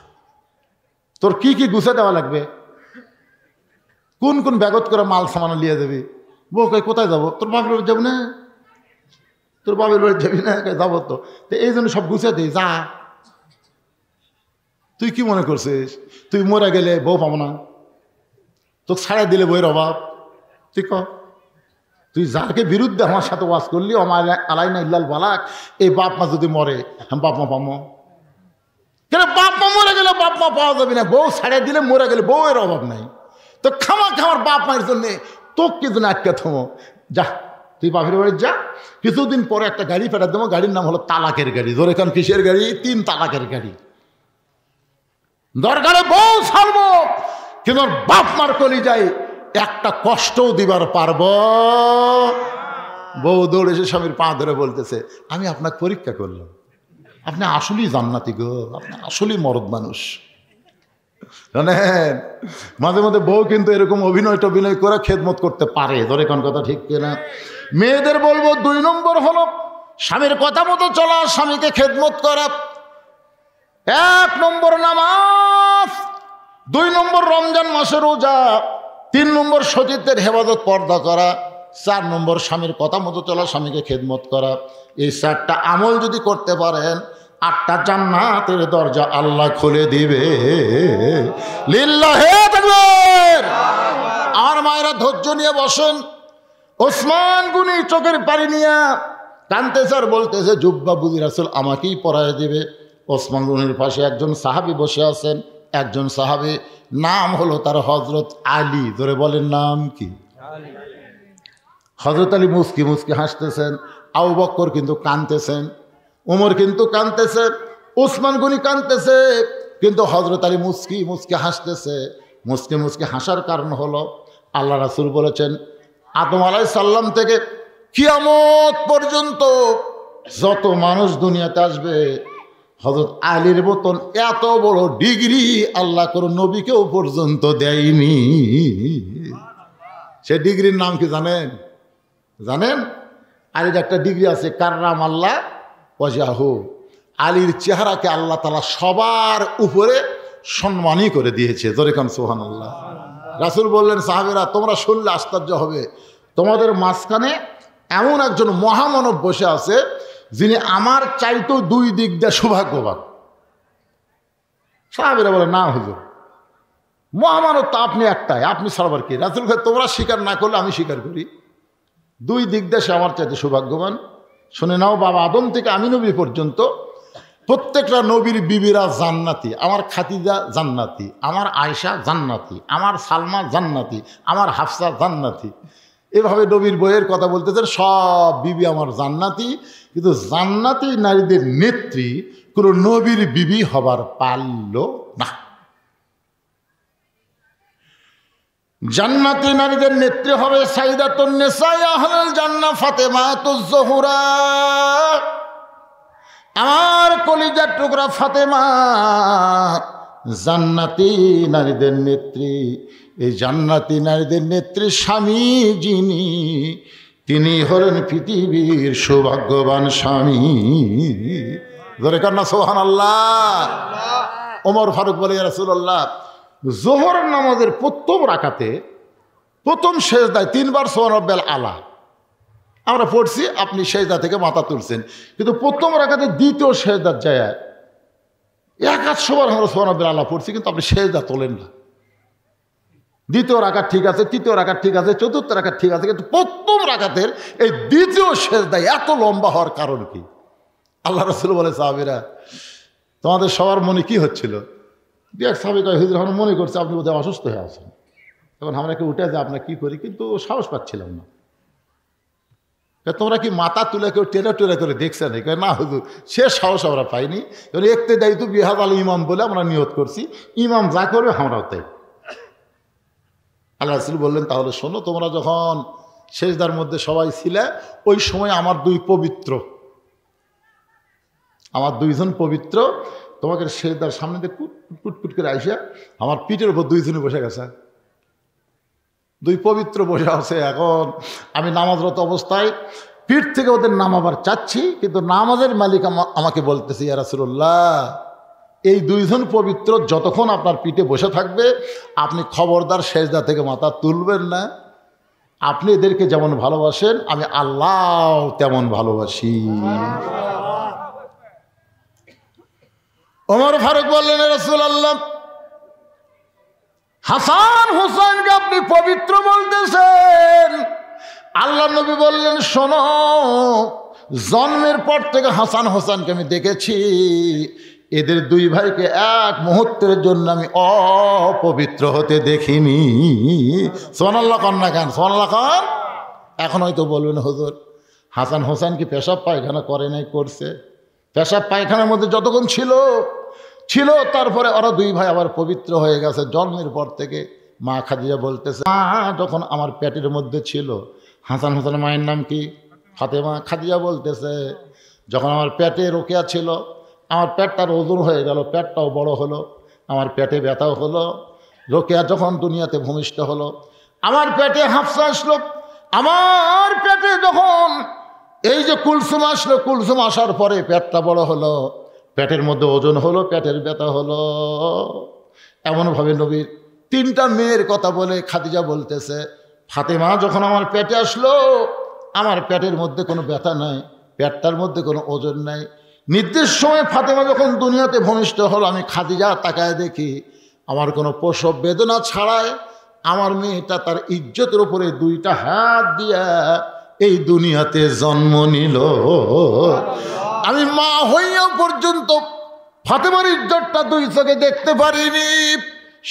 তোর কি কি গুছে দেওয়া লাগবে, কোন কোন ব্যাগত করে মাল সামান লিয়ে যাবি? বউ কই কোথায় যাবো? তোর বাপের বাড়ি যাবি না? তোর বাপের বাড়ি যাবি না? যাবো তো। এই জন্য সব গুছে দিই, যা। তুই কি মনে করছিস তুই মরে গেলে বউ পাবো না? তোকে ছাড়া দিলে বইয়ের অভাব? তুই ক, তুই যাকে বিরুদ্ধে আমার সাথে ওয়াজ করলি আমার আলাইনা ইল্লাল বালাক, এই বাপ মা যদি মরে আমি বাপ মা পাবো কেন? বাপ মা মরে গেলে বাপ মা পাওয়া যাবে না, বউ ছাড়া দিলে মরে গেলে বউয়ের অভাব নাই। তো খামার বাপ মায়ের জন্যে তোকে কি জন্য আটকে থমো? যা তুই বাপের বাড়ি যা। কিছুদিন পরে একটা গাড়ি ফেরত দেবো, গাড়ির নাম হলো তালাকের গাড়ি। ধরে কারণ কিসের গাড়ি? 3 তালাকের গাড়ি। দরকারে বউ ছাড়বো, কিন্তু বাপ মার কলি যাই একটা কষ্টও দিবার পারবো। বউ দৌড়ে এসে স্বামীর পা ধরে বলতেছে, আমি আপনাকে পরীক্ষা করলাম, আপনি আসলেই জান্নাতি গো, আপনি আসলেই মরদ মানুষ। জানেন মাঝে মাঝে বউ কিন্তু এরকম অভিনয় টভিনয় করে খেদমত করতে পারে। ধরে কোন কথা ঠিক কিনা? মেয়েদের বলবো 2 নম্বর হলো স্বামীর কথা মতো চলা, স্বামীকে খেদমত করা। 1 নম্বর নামাজ, 2 নম্বর রমজান মাসে রোজা, 3 নম্বর সতীত্বের হেফাজত পর্দা করা, 4 নম্বর স্বামীর কথা মতো চলা, স্বামীকে খেদমত করা। এই 4টা আমল যদি করতে পারেন 8টা জান্নাতের দরজা আল্লাহ খুলে দিবে। লিল্লাহে তাকবীর। আমার মায়েরা ধৈর্য নিয়ে বসেন। ওসমান গনি চোখের পানি নিয়ে কাঁদতেছে আর বলতেছে, জুব্বা বুঝি রাসূল আমাকেই পরায় দেবে। ওসমান গনির পাশে একজন সাহাবী বসে আছেন, একজন সাহাবী নাম হলো তার হযরত আলী। ধরে বলেন নাম কি? হযরত আলী মুস্কি মুস্কি হাসতেছেন, আবু বকর কিন্তু কাঁদতেছেন, ওমর কিন্তু কাঁদতেছে, ওসমান গনি কাঁদতেছে, কিন্তু হযরত আলী মুস্কি মুস্কি হাসতেছে। মুস্কি মুস্কি হাসার কারণ হলো আল্লাহ রাসূল বলেছেন, আদম আলাইহিস সালাম থেকে কিয়ামত পর্যন্ত যত মানুষ দুনিয়াতে আসবে, হযরত আলীর মতন এত বড় ডিগ্রি আল্লাহ কোনো নবীকেও পর্যন্ত দেয়নি। সে ডিগ্রির নাম কি জানেন? জানেন? আলীর একটা ডিগ্রি আছে, কাররাম আল্লাহ ওয়াজহাহু। আলীর চেহারাকে আল্লাহ তাআলা সবার উপরে সম্মানই করে দিয়েছে। জোরে কান সুবহানাল্লাহ। রাসূল বললেন, সাহাবীরা তোমরা শুনলে আশ্চর্য হবে, তোমাদের মাঝখানে এমন একজন মহামানব বসে আছে যিনি আমার চাইতেও 2 দিক দিয়ে সৌভাগ্যবান। সাহাবীরা বলে, না হুজুর, মহামানব তো আপনি একটাই, আপনি ছাড়বার কি? রাসূল ভাই তোমরা স্বীকার না করলে আমি স্বীকার করি, 2 দিক দিয়ে সে আমার চাইতে সৌভাগ্যবান। শুনে নাও, বাবা আদম থেকে আমি নবী পর্যন্ত প্রত্যেকটা নবীর বিবিরা জান্নাতি। আমার খাদিজা জান্নাতি, আমার আয়েশা জান্নাতি, আমার সালমা জান্নাতি, আমার হাফসা জান্নাতি। এভাবে নবীর বইয়ের কথা বলতেছেন, সব বিবি আমার জান্নাতি। কিন্তু জান্নাতি নারীদের নেত্রী কোন নবীর বিবি হবার পারল না। জান্নাতি নারীদের নেত্রী হবে সাইয়্যিদাতুন নিসা আহলুল জান্নাহ ফাতেমাতুজ জোহরা। আমার কলিজার টুকরা ফাতেমা জান্নাতি নারীদের নেত্রী। এই জান্নাতি নারীদের নেত্রী স্বামী যিনি, তিনি হলেন পৃথিবীর সৌভাগ্যবান স্বামী। ধরে কান্না সুবহানাল্লাহ। ওমর ফারুক বলে, ইয়া রাসূলুল্লাহ, যোহর নামাজের প্রথম রাকাতে প্রথম সেজদায় 3 বার সুবহান রাব্বিয়াল আলা আমরা পড়ছি, আপনি সেজদা থেকে মাথা তুলছেন, কিন্তু প্রথম রাকাতে দ্বিতীয় সেজদার যায় 100 বার আমরা সুবহান রাব্বিয়াল আলা পড়ছি, কিন্তু আপনি সেজদা তোলেন না। দ্বিতীয় রাকাত ঠিক আছে, তৃতীয় রাকাত ঠিক আছে, চতুর্থ রাকাত ঠিক আছে, কিন্তু প্রথম রাকাতের এই দ্বিতীয় সেজদায় এত লম্বা হওয়ার কারণ কি? আল্লাহ রাসূল বলে, সাহাবীরা তোমাদের সবার মনে কি হচ্ছিল? দু এক সাহাবী কয়, হুজুর আমরা মনে করছি আপনি বোধহয় অসুস্থ হয়ে আছেন, তখন আমরা কি উঠে যে আপনার কী করি, কিন্তু সাহস পাচ্ছিলাম না। তোমরা কি মাথা তুলে কেউ টেরা টেরা করে দেখছে না? না হুজুর, সে সাহস আমরা পাইনি, এবার একতে দায়িত্ব বিহাদ আল ইমাম বলে আমরা নিয়ত করছি, ইমাম যা করবে আমরাও তাই। আল্লাহ রাসূল বললেন, তাহলে শোনো, তোমরা যখন সেজদার মধ্যে সবাই ছিলে, ওই সময় আমার দুইজন পবিত্র তোমাকে সেজদার সামনে দিয়ে কুটকুট করে আইসা আমার পিঠের উপর দুইজনে বসে গেছে, দুই পবিত্র বসে আছে। এখন আমি নামাজরত অবস্থায় পিঠ থেকে ওদের নামাবার চাচ্ছি, কিন্তু নামাজের মালিক আমাকে বলতেছে, ইয়া রাসূলুল্লাহ, এই দুইজন পবিত্র যতক্ষণ আপনার পিঠে বসে থাকবে আপনি খবরদার সেজদা থেকে মাথা তুলবেন না। আপনি এদেরকে যেমন ভালোবাসেন আমি আল্লাহ তেমন ভালোবাসি। ওমর ফারুক বললেন, ইয়া রাসূলুল্লাহ, হাসান হোসেনকে আপনি পবিত্র বলতেছেন? আল্লাহ নবী বললেন, শোনো, জন্মের পর থেকে হাসান হোসেনকে আমি দেখেছি, এদের দুই ভাইকে এক মুহূর্তের জন্য আমি অপবিত্র হতে দেখিনি। সুবহানাল্লাহ খান না খান, সুবহানাল্লাহ খান। এখন হয়তো বলবেন, হুজুর হাসান হোসেন কি পেশাব পায়খানা করে নাই? করছে। পেশাব পায়খানার মধ্যে যতক্ষণ ছিল, তারপরে ওরা দুই ভাই আবার পবিত্র হয়ে গেছে জন্মের পর থেকে। মা খাদিজা বলতেছে, মা যখন আমার পেটের মধ্যে ছিল, হাসান হোসেনের মায়ের নাম কি? ফাতেমা। খাদিজা বলতেছে, যখন আমার পেটে রোকেয়া ছিল, আমার পেটটার ওজন হয়ে গেল, পেটটাও বড় হলো, আমার পেটে ব্যথাও হলো। রোকেয়া যখন দুনিয়াতে ভূমিষ্ঠ হলো, আমার পেটে হাফসা আসলো। আমার পেটে যখন এই যে কুলসুম আসলো, কুলসুম আসার পরে পেটটা বড় হলো, পেটের মধ্যে ওজন হলো, পেটের ব্যথা হলো। এমনভাবে নবীর তিনটা মেয়ের কথা বলে খাদিজা বলতেছে, ফাতেমা যখন আমার পেটে আসলো, আমার পেটের মধ্যে কোনো ব্যথা নাই, পেটটার মধ্যে কোনো ওজন নাই। নির্দিষ্ট সময় ফাতেমা যখন দুনিয়াতে ভূমিষ্ঠ হলো, আমি খাদিজা তাকায় দেখি, আমার কোনো প্রসব বেদনা ছাড়াই আমার মেয়েটা তার ইজ্জতের উপরে দুইটা হাত দিয়া এই দুনিয়াতে জন্ম নিল। আমি মা হইয়া পর্যন্ত ফাতেমার ইজ্জতটা দুই চোখে দেখতে পারিনি।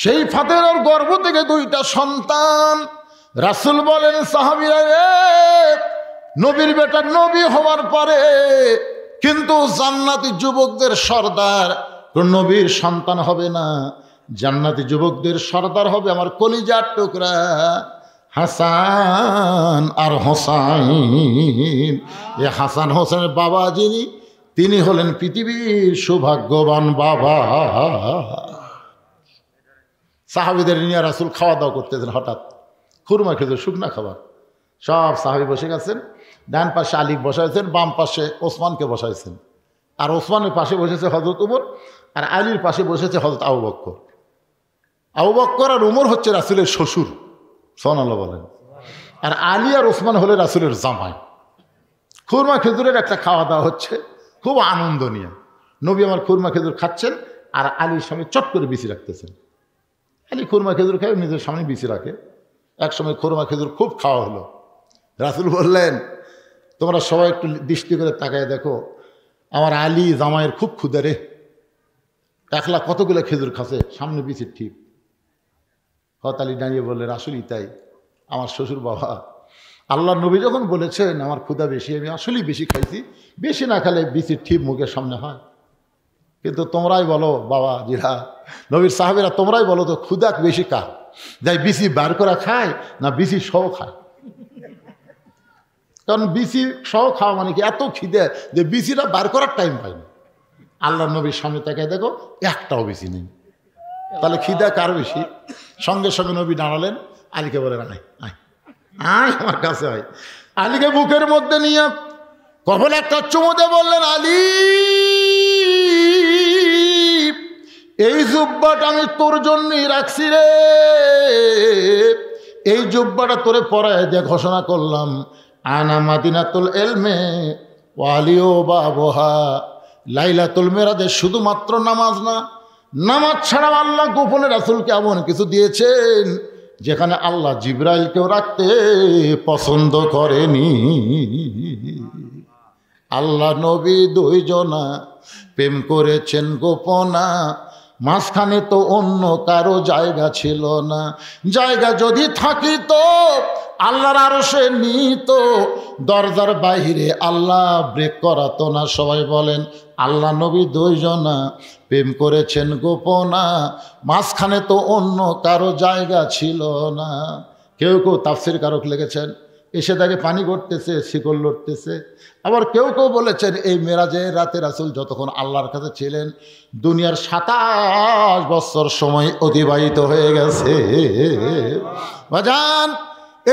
সেই ফাতেমার গর্ভ থেকে দুইটা সন্তান। রাসূল বলেন, সাহাবীরা রে, নবীর বেটা নবী হওয়ার পরে কিন্তু জান্নাতি যুবকদের সর্দার নবীর সন্তান হবে না, জান্নাতি যুবকদের সর্দার হবে আমার কলিজার টুকরা হাসান আর হোসাইন। এ হাসান হোসেনের বাবা যিনি, তিনি হলেন পৃথিবীর সৌভাগ্যবান বাবা। সাহাবীদের নিয়ে রাসূল খাওয়া দাওয়া করতেছেন, হঠাৎ খুরমা খেজুর শুকনা খাবার, সব সাহাবী বসে গেছেন। ডান পাশে আলী বসাইছেন, বাম পাশে ওসমানকে বসাইছেন, আর ওসমানের পাশে বসেছে হযরত উমর, আর আলীর পাশে বসেছে হযরত আবু বকর। আবু বকর আর উমর হচ্ছে রাসূলের শ্বশুর, সুবহানাল্লাহ বলেন, আর আলী আর ওসমান হলে রাসূলের জামাই। খুরমা খেজুরের একটা খাওয়া দাওয়া হচ্ছে, খুব আনন্দ নিয়ে। নবী আমার খুরমা খেজুর খাচ্ছেন, আর আলীর সামনে চট করে বিচি রাখতেছেন। আলী খুরমা খেজুর খায়, নিজের সামনে বিচি রাখে। এক সময় খুরমা খেজুর খুব খাওয়া হলো। রাসূল বললেন, তোমরা সবাই একটু দৃষ্টি করে তাকায় দেখো, আমার আলী জামাইয়ের খুব ক্ষুধা রে, একলা কতগুলো খেজুর খাচ্ছে, সামনে বিচির ঠিক। হযরত আলী দাঁড়িয়ে বললেন, আসলেই তাই, আমার শ্বশুর বাবা, আল্লাহ নবী যখন বলেছেন আমার ক্ষুধা বেশি, আমি আসলেই বেশি খাইছি, বেশি না খেলে বিচির ঠিক মুখের সামনে হয়। কিন্তু তোমরাই বলো বাবা জিরা, নবীর সাহাবীরা, তোমরাই বলো তো ক্ষুধা বেশি কার, যাই বিচি বার করা খায় না বিচি সহ খায়? কারণ বিচি সহ খাওয়া মানে কি, এত খিদে যে বিচিটা বার করার টাইম পায়নি। আল্লাহ নবীর সামনে তাকায় দেখো, একটাও বিচি নেই, তাহলে খিদা কার বেশি? সঙ্গে সঙ্গে নবী দাঁড়ালেন, আলীকে বলেন, আয় আয় আয় আমার কাছে আয়। আলীকে বুকের মধ্যে নিয়ে কখন একটা চুমু দিয়ে বললেন, আলী, এই জুব্বাটা আমি তোর জন্যই রাখছি রে, এই জুব্বাটা তোরে পরায় দিয়ে ঘোষণা করলাম, আনা মাদিনাতুল ইলমে ওয়ালিও বাবহা। লাইলাতুল মিরাজে শুধুমাত্র নামাজ না, নামাজ ছাড়াও আল্লাহ গোপনে রাসূলকে এমন কিছু দিয়েছেন যেখানে আল্লাহ জিবরাইলকেও রাখতে পছন্দ করেনি। আল্লাহ নবী দুইজনা প্রেম করেছেন গোপনা, মাঝখানে তো অন্য কারো জায়গা ছিল না, জায়গা যদি থাকিত আল্লাহর আরশে নিত, দরজার বাহিরে আল্লাহ ব্রেক করাতো না। সবাই বলেন আল্লাহ নবী দুইজনা প্রেম করেছেন গোপনা, মাঝখানে তো অন্য কারো জায়গা ছিল না। কেউ কেউ তাফসীর কারক লিখেছেন এসে তাকে পানি করতেছে, শিকল লড়তেছে। আবার কেউ কেউ বলেছেন এই মেরাজের রাতে রাসূল যতক্ষণ আল্লাহর কাছে ছিলেন দুনিয়ার 27 বছর সময় অতিবাহিত হয়ে গেছে। বাজান,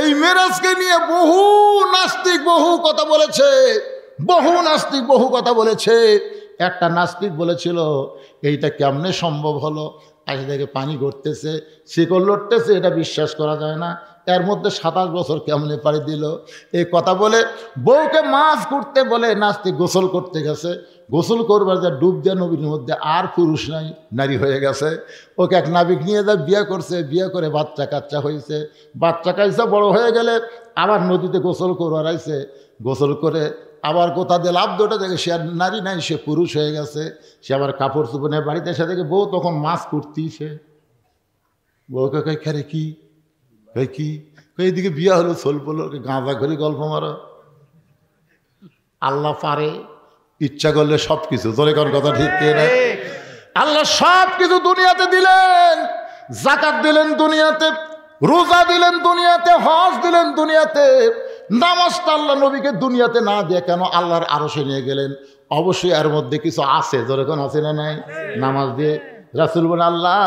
এই মেরাজকে নিয়ে বহু নাস্তিক বহু কথা বলেছে, বহু নাস্তিক বহু কথা বলেছে। একটা নাস্তিক বলেছিল এইটা কেমনে সম্ভব হলো, আজ থেকে পানি করতেছে, শিকল লড়তেছে, এটা বিশ্বাস করা যায় না। এর মধ্যে 27 বছর কেমনে পাড়ি দিল? এই কথা বলে বউকে মাফ করতে বলে নাস্তিক গোসল করতে গেছে। গোসল করবার যা ডুব দেয় নবীর মধ্যে আর পুরুষ নাই, নারী হয়ে গেছে। ওকে এক নাবিক নিয়ে যা বিয়ে করছে, বিয়ে করে বাচ্চা কাচ্চা হয়েছে। বাচ্চা কাচ্চা বড় হয়ে গেলে আবার নদীতে গোসল করবার আইছে। গোসল করে আবার কোথা দিয়ে লাভ দুটা দেখে সে আর নারী নাই, সে পুরুষ হয়ে গেছে। সে আবার কাপড় চুপড়ে বাড়িতে এসে দেখে বউ তখন মাছ করতি। সে বউকে কই খেরে কি কই কি এইদিকে বিয়া হলো, সোল পড়লো, গাঁজা ঘড়ি গল্প মারো। আল্লাহ পারে ইচ্ছা করলে সব কিছু, তোর কোন কথা ঠিক না? আল্লাহ সব কিছু দুনিয়াতে দিলেন। যাকাত দিলেন দুনিয়াতে, রোজা দিলেন দুনিয়াতে, হজ দিলেন দুনিয়াতে। নামাজটা আল্লাহ নবীকে দুনিয়াতে না দিয়ে কেন আল্লাহর আরশে নিয়ে গেলেন? অবশ্যই এর মধ্যে কিছু আছে, যেরকম আছে না নাই? নামাজ দিয়ে রাসূল বলে আল্লাহ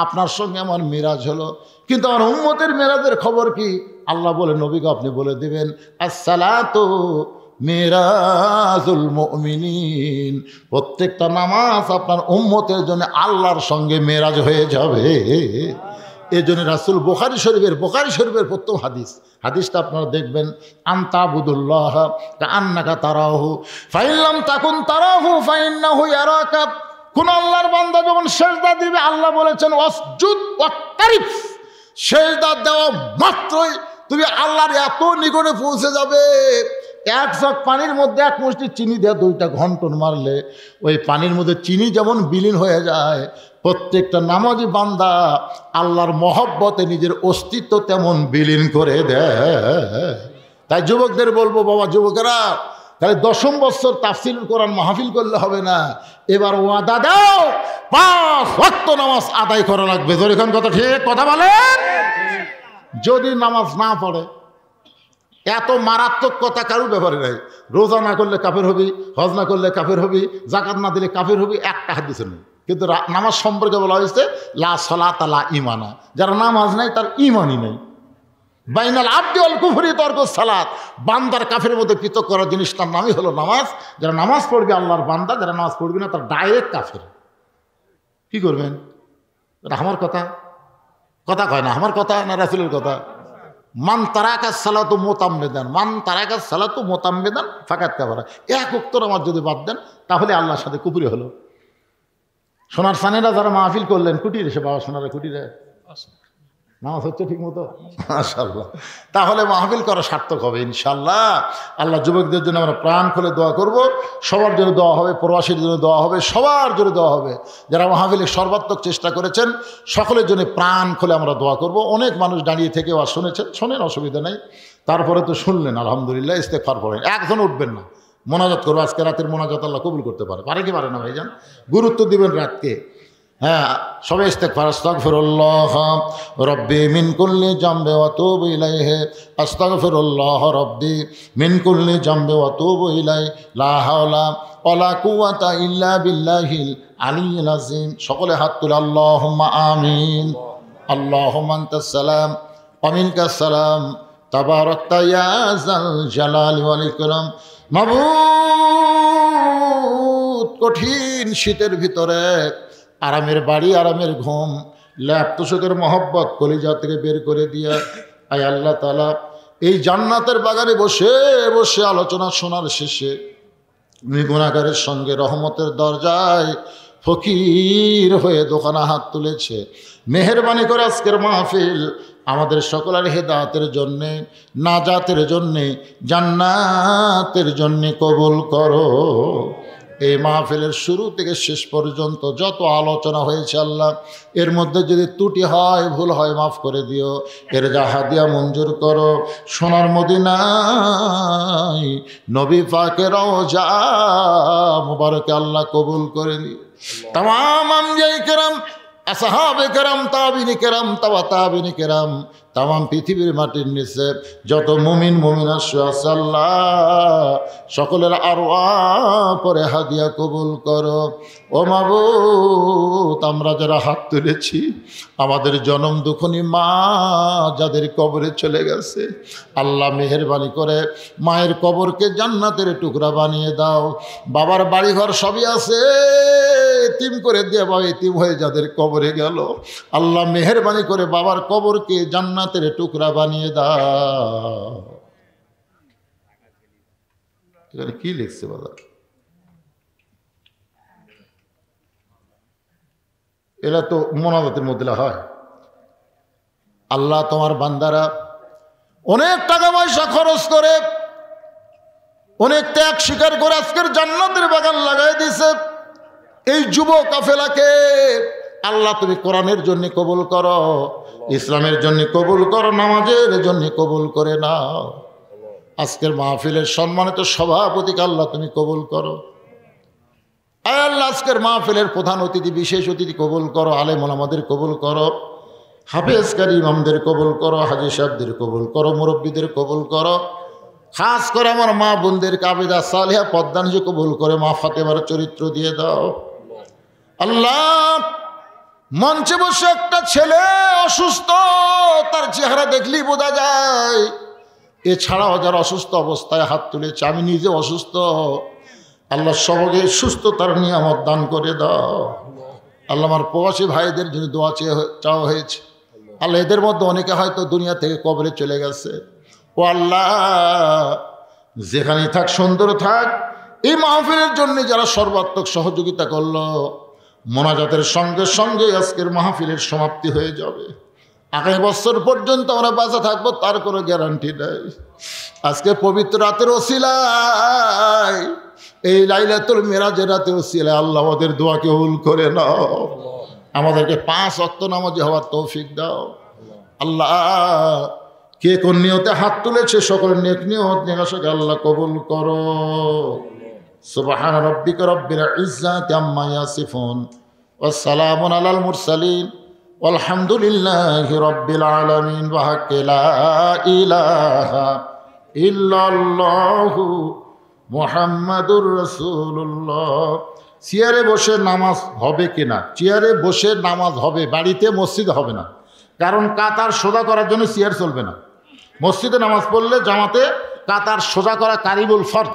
আপনার সঙ্গে আমার মিরাজ হলো, কিন্তু আমার উম্মতের মিরাজের খবর কি? আল্লাহ বলে নবীকে আপনি বলে দিবেন আসসালাতু মিরাজুল মুমিনিন, প্রত্যেকটা নামাজ আপনার উম্মতের জন্য আল্লাহর সঙ্গে মেরাজ হয়ে যাবে। এই জন্য রাসূল বুখারী শরীফের প্রথম হাদিসটা আপনারা দেখবেন, আনতাবুদুল্লাহ কাআন্নাকা তারাহু ফাইন লাম তাকুন তারাহু ফাইন্নাহু ইয়ারাকা। কোন আল্লাহর বান্দা যখন সেজদা দিবে আল্লাহ বলেছেন ওয়াসজুদ ওয়াক্তারিফ, সেজদা দেওয়া মাত্রই তুমি আল্লাহর এত নিকটে পৌঁছে যাবে। এক জগ পানির মধ্যে এক মুষ্টি চিনি দিয়ে 2টা ঘন্টন মারলে ওই পানির মধ্যে চিনি যেমন বিলীন হয়ে যায়, প্রত্যেকটা নামাজি বান্দা আল্লাহর মহব্বতে নিজের অস্তিত্ব তেমন বিলীন করে দেয়। তাই যুবকদের বলবো, বাবা যুবকেরা, তাহলে 10ম বছর তাফসীরুল কোরআন মাহফিল করলে হবে না, এবার ওয়াদা দাও 5 ওয়াক্ত নামাজ আদায় করা লাগবে। যখন কথা ঠিক কথা বলেন। যদি নামাজ না পড়ে, এত মারাত্মক কথা কারোর ব্যাপারে নাই। রোজা না করলে কাফের হবি, হজ না করলে কাফের হবি, যাকাত না দিলে কাফের হবি, একটা হাদিসে নেই। কিন্তু নামাজ সম্পর্কে বলা হয়েছে লা সালাতা লা ঈমানা, যার নামাজ নাই তার ঈমানই নেই। বাইনাল আবদি ওয়াল কুফরি তরকুস সালাত, বান্দার কাফের মধ্যে পৃথক করার জিনিসটার নামই হলো নামাজ। যারা নামাজ পড়বে আল্লাহর বান্দা, যারা নামাজ পড়বে না তার ডাইরেক্ট কাফের। কি করবেন? এটা আমার কথা কয় না, আমার কথা না রাসূলের কথা? মান তারাকা সালাতু মুতাম্মিদান, মান তারাকা সালাতু মুতাম্মিদান ফাকাত কাফারা। এক ওয়াক্ত নামাজ যদি বাদ দেন তাহলে আল্লাহর সাথে কুফরি হলো। সোনার সানেরা যারা মাহফিল করলেন, কুটিরে সে বাবা সোনারা কুটিরে নামাজ হচ্ছে ঠিক মতো, মাশাআল্লাহ। তাহলে মাহফিল করা সার্থক হবে ইনশাআল্লাহ। আল্লাহ যুবকদের জন্য আমরা প্রাণ খুলে দোয়া করব। সবার জন্য দোয়া হবে, প্রবাসীর জন্য দোয়া হবে, সবার জন্য দোয়া হবে। যারা মাহফিলের সর্বাত্মক চেষ্টা করেছেন সকলের জন্য প্রাণ খুলে আমরা দোয়া করব। অনেক মানুষ দাঁড়িয়ে থেকে আর শুনেছেন, শোনেন, অসুবিধা নেই। তারপরে তো শুনলেন আলহামদুলিল্লাহ, ইস্তেগফার পড়েন, একজন উঠবেন না, মোনাজাত করবো। আজকে রাতের মোনাজাত আল্লাহ কবুল করতে পারে কি পারে না ভাইজান? গুরুত্ব দিবেন রাতকে। হ্যাঁ, সবাই ইস্তেগফার, আস্তাগফিরুল্লাহ রব্বি মিন কুল্লি জামবি ওয়া তুবু ইলাইহি, আস্তাগফিরুল্লাহ রব্বি মিন কুল্লি জামবি ওয়া তুবু ইলাইহি, লা হাওলা ওয়ালা কুওয়াতা ইল্লা বিল্লাহিল আলিয়্যিল আযীম। সকলে হাত তুলে আল্লাহুম্মা আমিন। আল্লাহুম্মা আনতাস সালাম ওয়া মিনকাস সালাম, তাবারাকতা ইয়া যাল জালালি ওয়াল ইকরাম। মাবুদ, কঠিন শীতের ভিতরে আরামের বাড়ি, আরামের ঘুম, ল্যাপ তোষকের মহব্বত কলিজা থেকে বের করে দিয়া আয় আল্লাহ তাআলা এই জান্নাতের বাগানে বসে বসে আলোচনা শোনার শেষে গুনাহগারের সঙ্গে রহমতের দরজায় ফকির হয়ে দোকানে হাত তুলেছে। মেহেরবানি করে আজকের মাহফিল আমাদের সকলের হেদায়েতের জন্যে, নাজাতের জন্যে, জান্নাতের জন্যে কবুল করো। এই মাহফিলের শুরু থেকে শেষ পর্যন্ত যত আলোচনা হয়েছে আল্লাহ, এর মধ্যে যদি ত্রুটি হয়, ভুল হয়, মাফ করে দিও। এর যা হাদিয়া মঞ্জুর করো, সোনার মদিনায় নবী পাকের রওজা মুবারকে আল্লাহ কবুল করে দিও। তামাম আম্বিয়ায়ে কেরাম, আসহাবে কেরাম, তাবিনী কেরাম, তাবিনী কেরাম, তামাম পৃথিবীর মাটির নিচে যত মুমিন মুমিনা আছে আল্লাহ, সকলের আরওয়াহ পরে হাদিয়া কবুল করো। ও মাবুদ, আমরা যারা হাত তুলেছি, আমাদের জনম দুঃখনী মা যাদের কবরে চলে গেছে, আল্লাহ মেহেরবানি করে মায়ের কবরকে জান্নাতের টুকরা বানিয়ে দাও। বাবার বাড়িঘর সবই আছে, এতিম করে দিয়ে বাবা এতিম হয়ে যাদের কবরে গেল, আল্লাহ মেহেরবানি করে বাবার কবরকে জান্নাতের টুকরা বানিয়ে দাও। এখানে কি লিখছে বাবা? এরা তো মোনাজাতের মধ্যে হয়। আল্লাহ তোমার বান্দারা অনেক টাকা পয়সা খরচ করে, অনেক ত্যাগ স্বীকার করে আজকের জান্নাতের বাগান লাগাই দিছে। এই যুব কাফেলাকে আল্লাহ তুমি কোরআনের জন্য কবুল করো, ইসলামের জন্য কবুল করো, নামাজের জন্য কবুল করে নাও। আজকের মাহফিলের সম্মানিত সভাপতিকে আল্লাহ তুমি কবুল করো। আল্লাহ আজকের মাহফিলের প্রধান অতিথি, বিশেষ অতিথি কবুল করো, আলেম ওলামাদের কবুল করো, হাফেজ কারি ইমামদের কবুল করো, হাজী সাহেবদের কবুল করো, মুরব্বীদের কবুল করো। খাস করে আমার মা বোনদের কাবিদা সালেহা পদ্মানিজি কবুল করে মা ফাতেমার চরিত্র দিয়ে দাও। আল্লাহ, মঞ্চে বসে একটা ছেলে অসুস্থ, তার চেহারা দেখলেই বোঝা যায়। এছাড়াও যারা অসুস্থ অবস্থায় হাত তুলেছে, আমি নিজে অসুস্থ, আল্লাহ সবকে সুস্থতার নিয়ামত দান করে দাও। আল্লাহ, আমার প্রবাসী ভাইদের জন্য দোয়া চাওয়া হয়েছে। আল্লাহ, এদের মধ্যে অনেকে হয়তো দুনিয়া থেকে কবরে চলে গেছে। ও আল্লাহ, যেখানে থাক সুন্দর থাক। এই মাহফিলের জন্য যারা সর্বাত্মক সহযোগিতা করলো, মোনাজাতের সঙ্গে সঙ্গে আজকের মাহফিলের সমাপ্তি হয়ে যাবে। আগামী বছর পর্যন্ত আমরা বাঁচা থাকবো তার কোনো গ্যারান্টি নেই। আজকে পবিত্র রাতের ওসিলায়, এই লাইলাতুল মিরাজের রাতের ওসিলায় আল্লাহ আমাদের দোয়াকে কবুল করে নাও। আমাদেরকে 5 ওয়াক্ত নামাজি হওয়ার তৌফিক দাও। আল্লাহ, কে কোন নিয়তে হাত তুলেছে সকলের নেক নিয়ত নেকাশকে আল্লাহ কবুল করো। সুবহান রাব্বিকা রাব্বিল ইজ্জাতি আম্মা ইয়াসিফুন ওয়া সালামুন আলাল মুরসালিন ওয়ালহামদুলিল্লাহি রাব্বিল আলামিন। ওয়া হাক্কা লা ইলাহা ইল্লাল্লাহু মুহাম্মাদুর রাসূলুল্লাহ। চেয়ারে বসে নামাজ হবে কিনা? চেয়ারে বসে নামাজ হবে, বাড়িতে মসজিদে হবে না। কারণ কাতার সোজা করার জন্য চেয়ার চলবে না। মসজিদে নামাজ পড়লে জামাতে কাতার সোজা করা কারিবুল ফরজ।